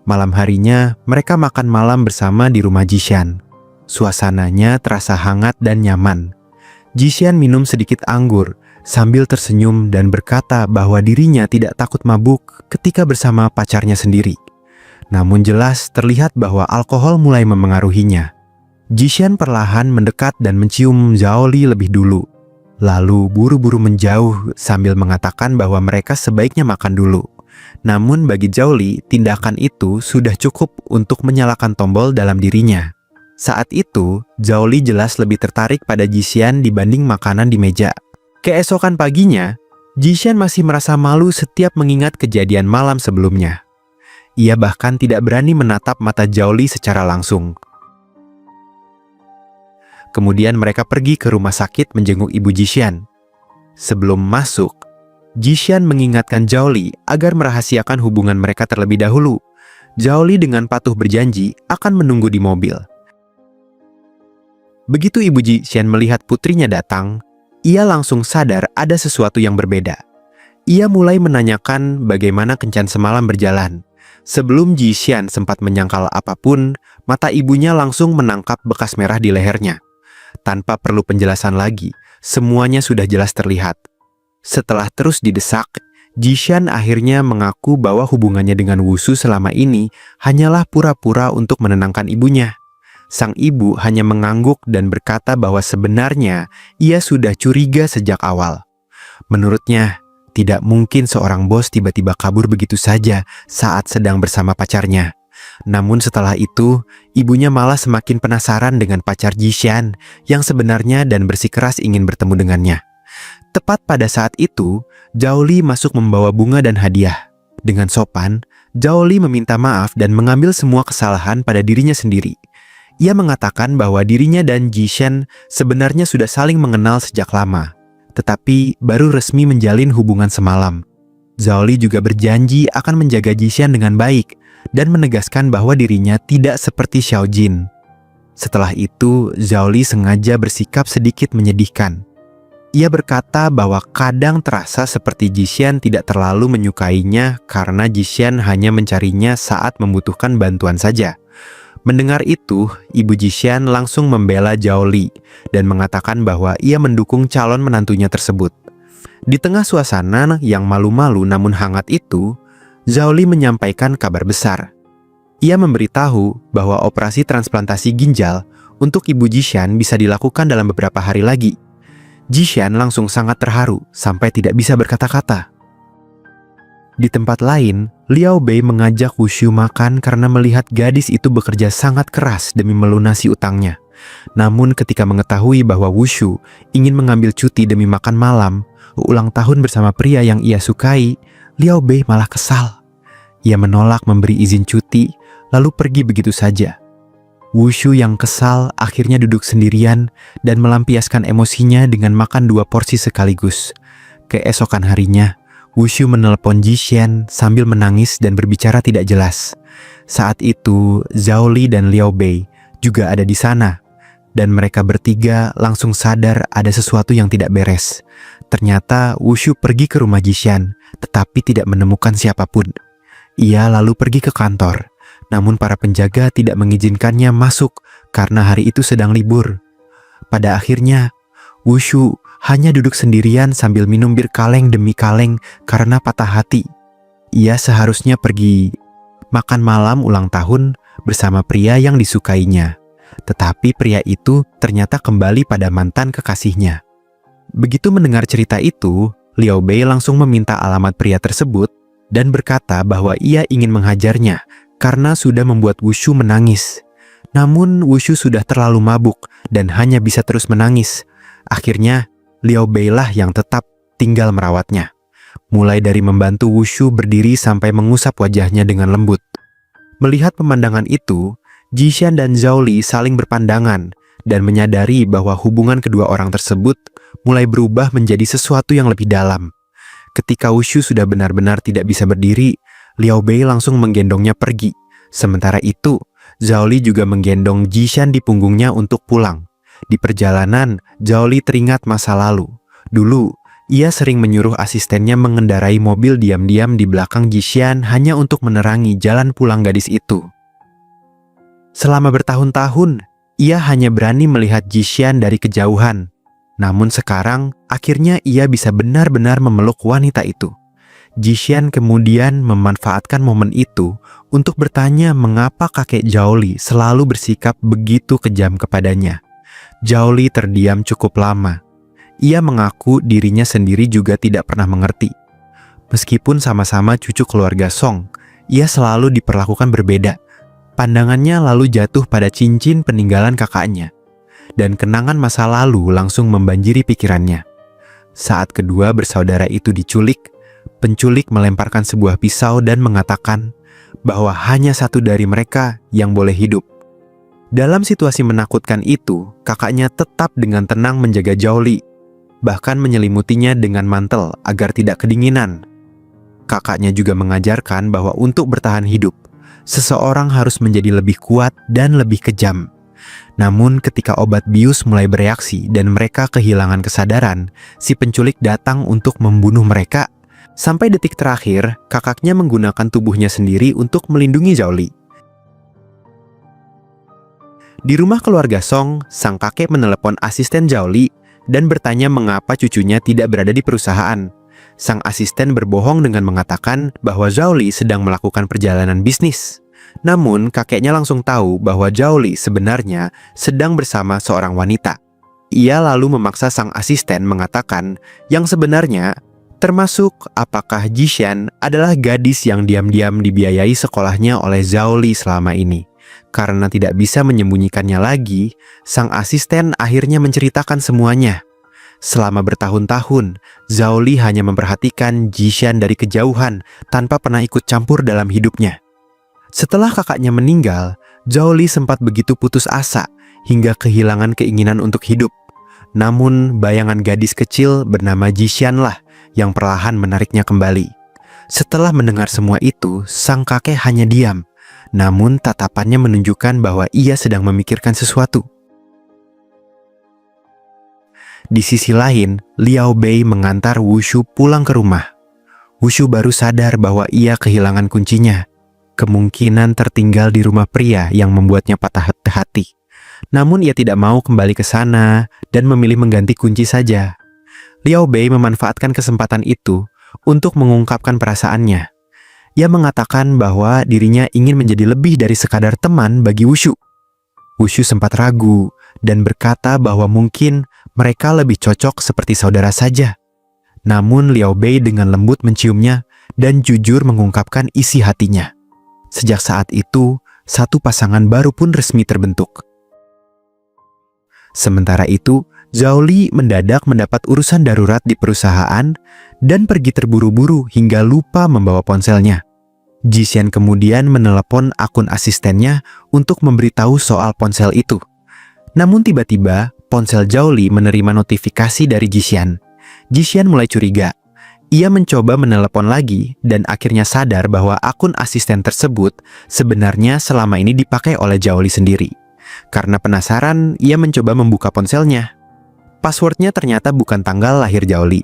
[SPEAKER 4] Malam harinya, mereka makan malam bersama di rumah Jishan. Suasananya terasa hangat dan nyaman. Jishan minum sedikit anggur sambil tersenyum dan berkata bahwa dirinya tidak takut mabuk ketika bersama pacarnya sendiri. Namun jelas terlihat bahwa alkohol mulai memengaruhinya. Jishan perlahan mendekat dan mencium Zhao Li lebih dulu. Lalu buru-buru menjauh sambil mengatakan bahwa mereka sebaiknya makan dulu. Namun bagi Zhao Li, tindakan itu sudah cukup untuk menyalakan tombol dalam dirinya. Saat itu, Zhao Li jelas lebih tertarik pada Jishan dibanding makanan di meja. Keesokan paginya, Jishan masih merasa malu setiap mengingat kejadian malam sebelumnya. Ia bahkan tidak berani menatap mata Zhao Li secara langsung. Kemudian mereka pergi ke rumah sakit menjenguk ibu Jishan. Sebelum masuk, Jishan mengingatkan Zhao Li agar merahasiakan hubungan mereka terlebih dahulu. Zhao Li dengan patuh berjanji akan menunggu di mobil. Begitu ibu Jishan melihat putrinya datang, ia langsung sadar ada sesuatu yang berbeda. Ia mulai menanyakan bagaimana kencan semalam berjalan. Sebelum Jishan sempat menyangkal apapun, mata ibunya langsung menangkap bekas merah di lehernya. Tanpa perlu penjelasan lagi, semuanya sudah jelas terlihat. Setelah terus didesak, Jishan akhirnya mengaku bahwa hubungannya dengan Wushu selama ini hanyalah pura-pura untuk menenangkan ibunya. Sang ibu hanya mengangguk dan berkata bahwa sebenarnya ia sudah curiga sejak awal. Menurutnya, tidak mungkin seorang bos tiba-tiba kabur begitu saja saat sedang bersama pacarnya. Namun setelah itu, ibunya malah semakin penasaran dengan pacar Jishan yang sebenarnya dan bersikeras ingin bertemu dengannya. Tepat pada saat itu, Zhao Li masuk membawa bunga dan hadiah. Dengan sopan, Zhao Li meminta maaf dan mengambil semua kesalahan pada dirinya sendiri. Ia mengatakan bahwa dirinya dan Jishan sebenarnya sudah saling mengenal sejak lama, tetapi baru resmi menjalin hubungan semalam. Zhao Li juga berjanji akan menjaga Jishan dengan baik dan menegaskan bahwa dirinya tidak seperti Xiao Jin. Setelah itu, Zhao Li sengaja bersikap sedikit menyedihkan. Ia berkata bahwa kadang terasa seperti Jishan tidak terlalu menyukainya karena Jishan hanya mencarinya saat membutuhkan bantuan saja. Mendengar itu, ibu Jishan langsung membela Zhao Li dan mengatakan bahwa ia mendukung calon menantunya tersebut. Di tengah suasana yang malu-malu namun hangat itu, Zhao Li menyampaikan kabar besar. Ia memberitahu bahwa operasi transplantasi ginjal untuk ibu Jishan bisa dilakukan dalam beberapa hari lagi. Jishan langsung sangat terharu sampai tidak bisa berkata-kata. Di tempat lain, Liao Bei mengajak Wushu makan karena melihat gadis itu bekerja sangat keras demi melunasi utangnya. Namun ketika mengetahui bahwa Wushu ingin mengambil cuti demi makan malam, ulang tahun bersama pria yang ia sukai, Liao Bei malah kesal. Ia menolak memberi izin cuti, lalu pergi begitu saja. Wushu yang kesal akhirnya duduk sendirian dan melampiaskan emosinya dengan makan 2 porsi sekaligus. Keesokan harinya, Wushu menelpon Jishan sambil menangis dan berbicara tidak jelas. Saat itu, Zhao Li dan Liao Bei juga ada di sana, dan mereka bertiga langsung sadar ada sesuatu yang tidak beres. Ternyata Wushu pergi ke rumah Jishan, tetapi tidak menemukan siapapun. Ia lalu pergi ke kantor. Namun para penjaga tidak mengizinkannya masuk karena hari itu sedang libur. Pada akhirnya, Wushu hanya duduk sendirian sambil minum bir kaleng demi kaleng karena patah hati. Ia seharusnya pergi makan malam ulang tahun bersama pria yang disukainya. Tetapi pria itu ternyata kembali pada mantan kekasihnya. Begitu mendengar cerita itu, Liao Bei langsung meminta alamat pria tersebut dan berkata bahwa ia ingin menghajarnya karena sudah membuat Wushu menangis. Namun Wushu sudah terlalu mabuk dan hanya bisa terus menangis. Akhirnya, Liao Bei lah yang tetap tinggal merawatnya. Mulai dari membantu Wushu berdiri sampai mengusap wajahnya dengan lembut. Melihat pemandangan itu, Jishan dan Zhao Li saling berpandangan dan menyadari bahwa hubungan kedua orang tersebut mulai berubah menjadi sesuatu yang lebih dalam. Ketika Wushu sudah benar-benar tidak bisa berdiri, Liao Bei langsung menggendongnya pergi. Sementara itu, Zhao Li juga menggendong Jishan di punggungnya untuk pulang. Di perjalanan, Zhao Li teringat masa lalu. Dulu, ia sering menyuruh asistennya mengendarai mobil diam-diam di belakang Jishan hanya untuk menerangi jalan pulang gadis itu. Selama bertahun-tahun, ia hanya berani melihat Jishan dari kejauhan. Namun sekarang, akhirnya ia bisa benar-benar memeluk wanita itu. Jishan kemudian memanfaatkan momen itu untuk bertanya mengapa kakek Zhao Li selalu bersikap begitu kejam kepadanya. Zhao Li terdiam cukup lama. Ia mengaku dirinya sendiri juga tidak pernah mengerti. Meskipun sama-sama cucu keluarga Song, ia selalu diperlakukan berbeda. Pandangannya lalu jatuh pada cincin peninggalan kakaknya. Dan kenangan masa lalu langsung membanjiri pikirannya. Saat kedua bersaudara itu diculik, penculik melemparkan sebuah pisau dan mengatakan bahwa hanya satu dari mereka yang boleh hidup. Dalam situasi menakutkan itu, kakaknya tetap dengan tenang menjaga Zhao Li, bahkan menyelimutinya dengan mantel agar tidak kedinginan. Kakaknya juga mengajarkan bahwa untuk bertahan hidup, seseorang harus menjadi lebih kuat dan lebih kejam. Namun ketika obat bius mulai bereaksi dan mereka kehilangan kesadaran, si penculik datang untuk membunuh mereka. Sampai detik terakhir, kakaknya menggunakan tubuhnya sendiri untuk melindungi Zhao Li. Di rumah keluarga Song, sang kakek menelepon asisten Zhao Li dan bertanya mengapa cucunya tidak berada di perusahaan. Sang asisten berbohong dengan mengatakan bahwa Zhao Li sedang melakukan perjalanan bisnis. Namun, kakeknya langsung tahu bahwa Zhao Li sebenarnya sedang bersama seorang wanita. Ia lalu memaksa sang asisten mengatakan yang sebenarnya, termasuk apakah Jishan adalah gadis yang diam-diam dibiayai sekolahnya oleh Zhao Li selama ini. Karena tidak bisa menyembunyikannya lagi, sang asisten akhirnya menceritakan semuanya. Selama bertahun-tahun, Zhao Li hanya memperhatikan Jishan dari kejauhan tanpa pernah ikut campur dalam hidupnya. Setelah kakaknya meninggal, Zhao Li sempat begitu putus asa hingga kehilangan keinginan untuk hidup. Namun, bayangan gadis kecil bernama Jishan lah yang perlahan menariknya kembali. Setelah mendengar semua itu, sang kakek hanya diam. Namun tatapannya menunjukkan bahwa ia sedang memikirkan sesuatu. Di sisi lain, Liao Bei mengantar Wushu pulang ke rumah. Wushu baru sadar bahwa ia kehilangan kuncinya. Kemungkinan tertinggal di rumah pria yang membuatnya patah hati. Namun ia tidak mau kembali ke sana dan memilih mengganti kunci saja. Liao Bei memanfaatkan kesempatan itu untuk mengungkapkan perasaannya. Ia mengatakan bahwa dirinya ingin menjadi lebih dari sekadar teman bagi Wushu. Wushu sempat ragu dan berkata bahwa mungkin mereka lebih cocok seperti saudara saja. Namun Liao Bei dengan lembut menciumnya dan jujur mengungkapkan isi hatinya. Sejak saat itu, satu pasangan baru pun resmi terbentuk. Sementara itu, Zhao Li mendadak mendapat urusan darurat di perusahaan dan pergi terburu-buru hingga lupa membawa ponselnya. Jishan kemudian menelepon akun asistennya untuk memberitahu soal ponsel itu. Namun tiba-tiba, ponsel Zhao Li menerima notifikasi dari Jishan. Jishan mulai curiga. Ia mencoba menelepon lagi dan akhirnya sadar bahwa akun asisten tersebut sebenarnya selama ini dipakai oleh Zhao Li sendiri. Karena penasaran, ia mencoba membuka ponselnya. Passwordnya ternyata bukan tanggal lahir Zhao Li.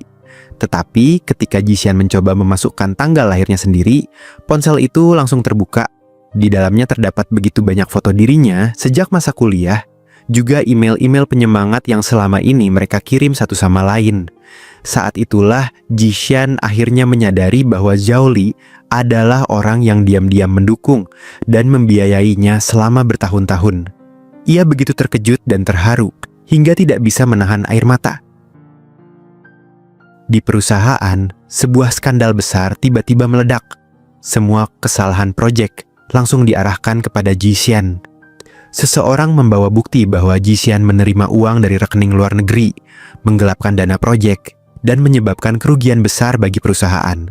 [SPEAKER 4] Tetapi ketika Jishan mencoba memasukkan tanggal lahirnya sendiri, ponsel itu langsung terbuka. Di dalamnya terdapat begitu banyak foto dirinya sejak masa kuliah, juga email-email penyemangat yang selama ini mereka kirim satu sama lain. Saat itulah Jishan akhirnya menyadari bahwa Zhao Li adalah orang yang diam-diam mendukung dan membiayainya selama bertahun-tahun. Ia begitu terkejut dan terharu hingga tidak bisa menahan air mata. Di perusahaan, sebuah skandal besar tiba-tiba meledak. Semua kesalahan proyek langsung diarahkan kepada Jishan. Seseorang membawa bukti bahwa Jishan menerima uang dari rekening luar negeri, menggelapkan dana proyek, dan menyebabkan kerugian besar bagi perusahaan.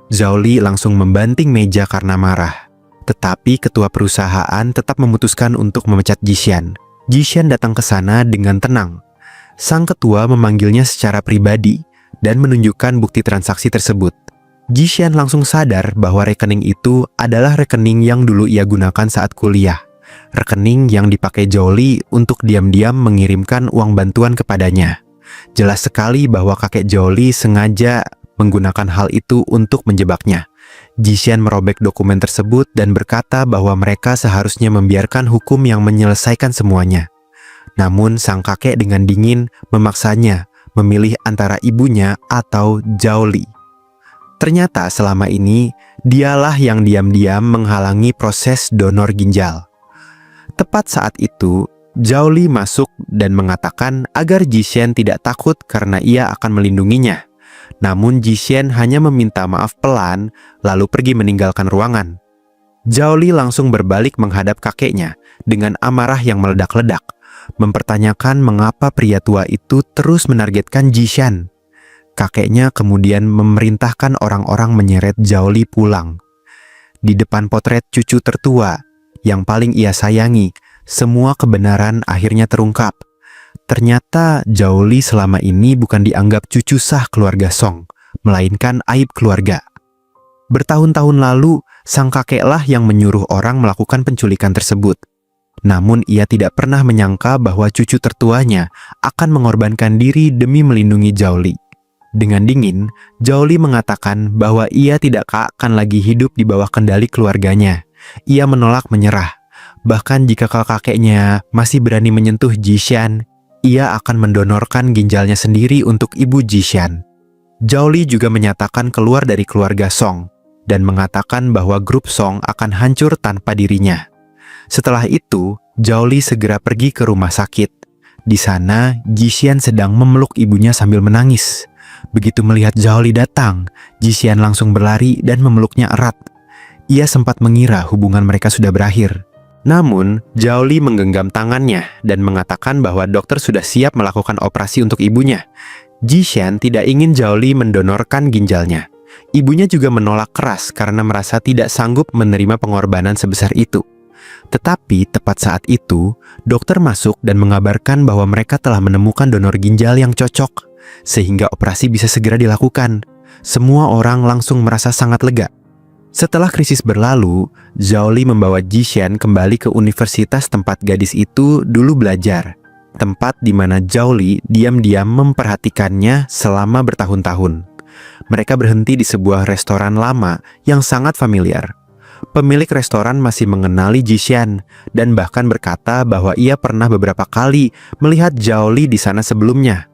[SPEAKER 4] Zhao Li langsung membanting meja karena marah. Tetapi ketua perusahaan tetap memutuskan untuk memecat Jishan. Jishan datang ke sana dengan tenang. Sang ketua memanggilnya secara pribadi dan menunjukkan bukti transaksi tersebut. Jishan langsung sadar bahwa rekening itu adalah rekening yang dulu ia gunakan saat kuliah. Rekening yang dipakai Jolie untuk diam-diam mengirimkan uang bantuan kepadanya. Jelas sekali bahwa kakek Jolie sengaja menggunakan hal itu untuk menjebaknya. Jishan merobek dokumen tersebut dan berkata bahwa mereka seharusnya membiarkan hukum yang menyelesaikan semuanya. Namun sang kakek dengan dingin memaksanya memilih antara ibunya atau Jolie. Ternyata selama ini dialah yang diam-diam menghalangi proses donor ginjal. Tepat saat itu, Jolie masuk dan mengatakan agar Jishan tidak takut karena ia akan melindunginya. Namun Jishan hanya meminta maaf pelan, lalu pergi meninggalkan ruangan. Jolie langsung berbalik menghadap kakeknya dengan amarah yang meledak-ledak, mempertanyakan mengapa pria tua itu terus menargetkan Jishan. Kakeknya kemudian memerintahkan orang-orang menyeret Jolie pulang. Di depan potret cucu tertua, yang paling ia sayangi, semua kebenaran akhirnya terungkap. Ternyata Jolie selama ini bukan dianggap cucu sah keluarga Song, melainkan aib keluarga. Bertahun-tahun lalu, sang kakeklah yang menyuruh orang melakukan penculikan tersebut. Namun ia tidak pernah menyangka bahwa cucu tertuanya akan mengorbankan diri demi melindungi Jolie. Dengan dingin, Jolie mengatakan bahwa ia tidak akan lagi hidup di bawah kendali keluarganya. Ia menolak menyerah. Bahkan jika kakeknya masih berani menyentuh Jishan, ia akan mendonorkan ginjalnya sendiri untuk ibu Jishan. Jolie juga menyatakan keluar dari keluarga Song dan mengatakan bahwa grup Song akan hancur tanpa dirinya. Setelah itu, Jolie segera pergi ke rumah sakit. Di sana, Jishan sedang memeluk ibunya sambil menangis. Begitu melihat Jolie datang, Jishan langsung berlari dan memeluknya erat. Ia sempat mengira hubungan mereka sudah berakhir. Namun, Jolie menggenggam tangannya dan mengatakan bahwa dokter sudah siap melakukan operasi untuk ibunya. Jishan tidak ingin Jolie mendonorkan ginjalnya. Ibunya juga menolak keras karena merasa tidak sanggup menerima pengorbanan sebesar itu. Tetapi tepat saat itu, dokter masuk dan mengabarkan bahwa mereka telah menemukan donor ginjal yang cocok, sehingga operasi bisa segera dilakukan. Semua orang langsung merasa sangat lega. Setelah krisis berlalu, Jolie membawa Jishan kembali ke universitas tempat gadis itu dulu belajar. Tempat di mana Jolie diam-diam memperhatikannya selama bertahun-tahun. Mereka berhenti di sebuah restoran lama yang sangat familiar. Pemilik restoran masih mengenali Jishan dan bahkan berkata bahwa ia pernah beberapa kali melihat Jolie di sana sebelumnya.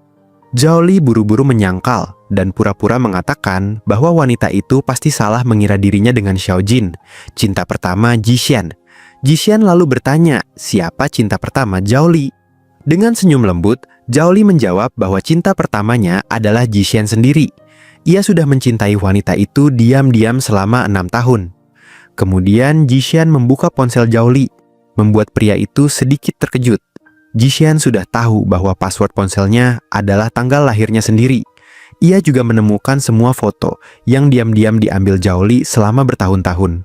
[SPEAKER 4] Jolie buru-buru menyangkal dan pura-pura mengatakan bahwa wanita itu pasti salah mengira dirinya dengan Xiaojin, cinta pertama Jishan. Jishan lalu bertanya, siapa cinta pertama Jolie? Dengan senyum lembut, Jolie menjawab bahwa cinta pertamanya adalah Jishan sendiri. Ia sudah mencintai wanita itu diam-diam selama 6 tahun. Kemudian Jishan membuka ponsel Jolie, membuat pria itu sedikit terkejut. Jishan sudah tahu bahwa password ponselnya adalah tanggal lahirnya sendiri. Ia juga menemukan semua foto yang diam-diam diambil Jolie selama bertahun-tahun.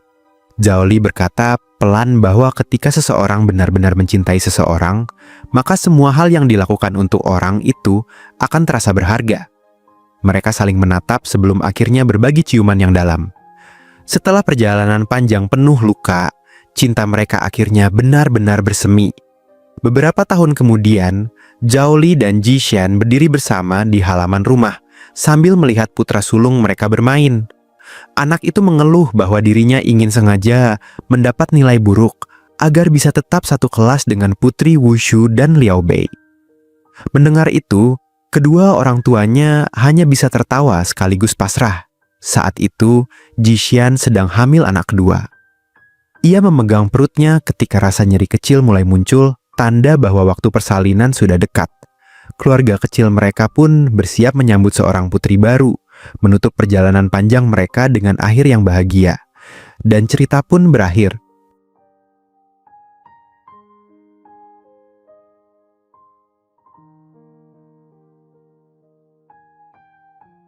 [SPEAKER 4] Jolie berkata pelan bahwa ketika seseorang benar-benar mencintai seseorang, maka semua hal yang dilakukan untuk orang itu akan terasa berharga. Mereka saling menatap sebelum akhirnya berbagi ciuman yang dalam. Setelah perjalanan panjang penuh luka, cinta mereka akhirnya benar-benar bersemi. Beberapa tahun kemudian, Jolie dan Jishan berdiri bersama di halaman rumah sambil melihat putra sulung mereka bermain. Anak itu mengeluh bahwa dirinya ingin sengaja mendapat nilai buruk agar bisa tetap satu kelas dengan putri Wushu dan Liao Bei. Mendengar itu, kedua orang tuanya hanya bisa tertawa sekaligus pasrah. Saat itu, Jishan sedang hamil anak kedua. Ia memegang perutnya ketika rasa nyeri kecil mulai muncul, tanda bahwa waktu persalinan sudah dekat. Keluarga kecil mereka pun bersiap menyambut seorang putri baru, menutup perjalanan panjang mereka dengan akhir yang bahagia. Dan cerita pun berakhir.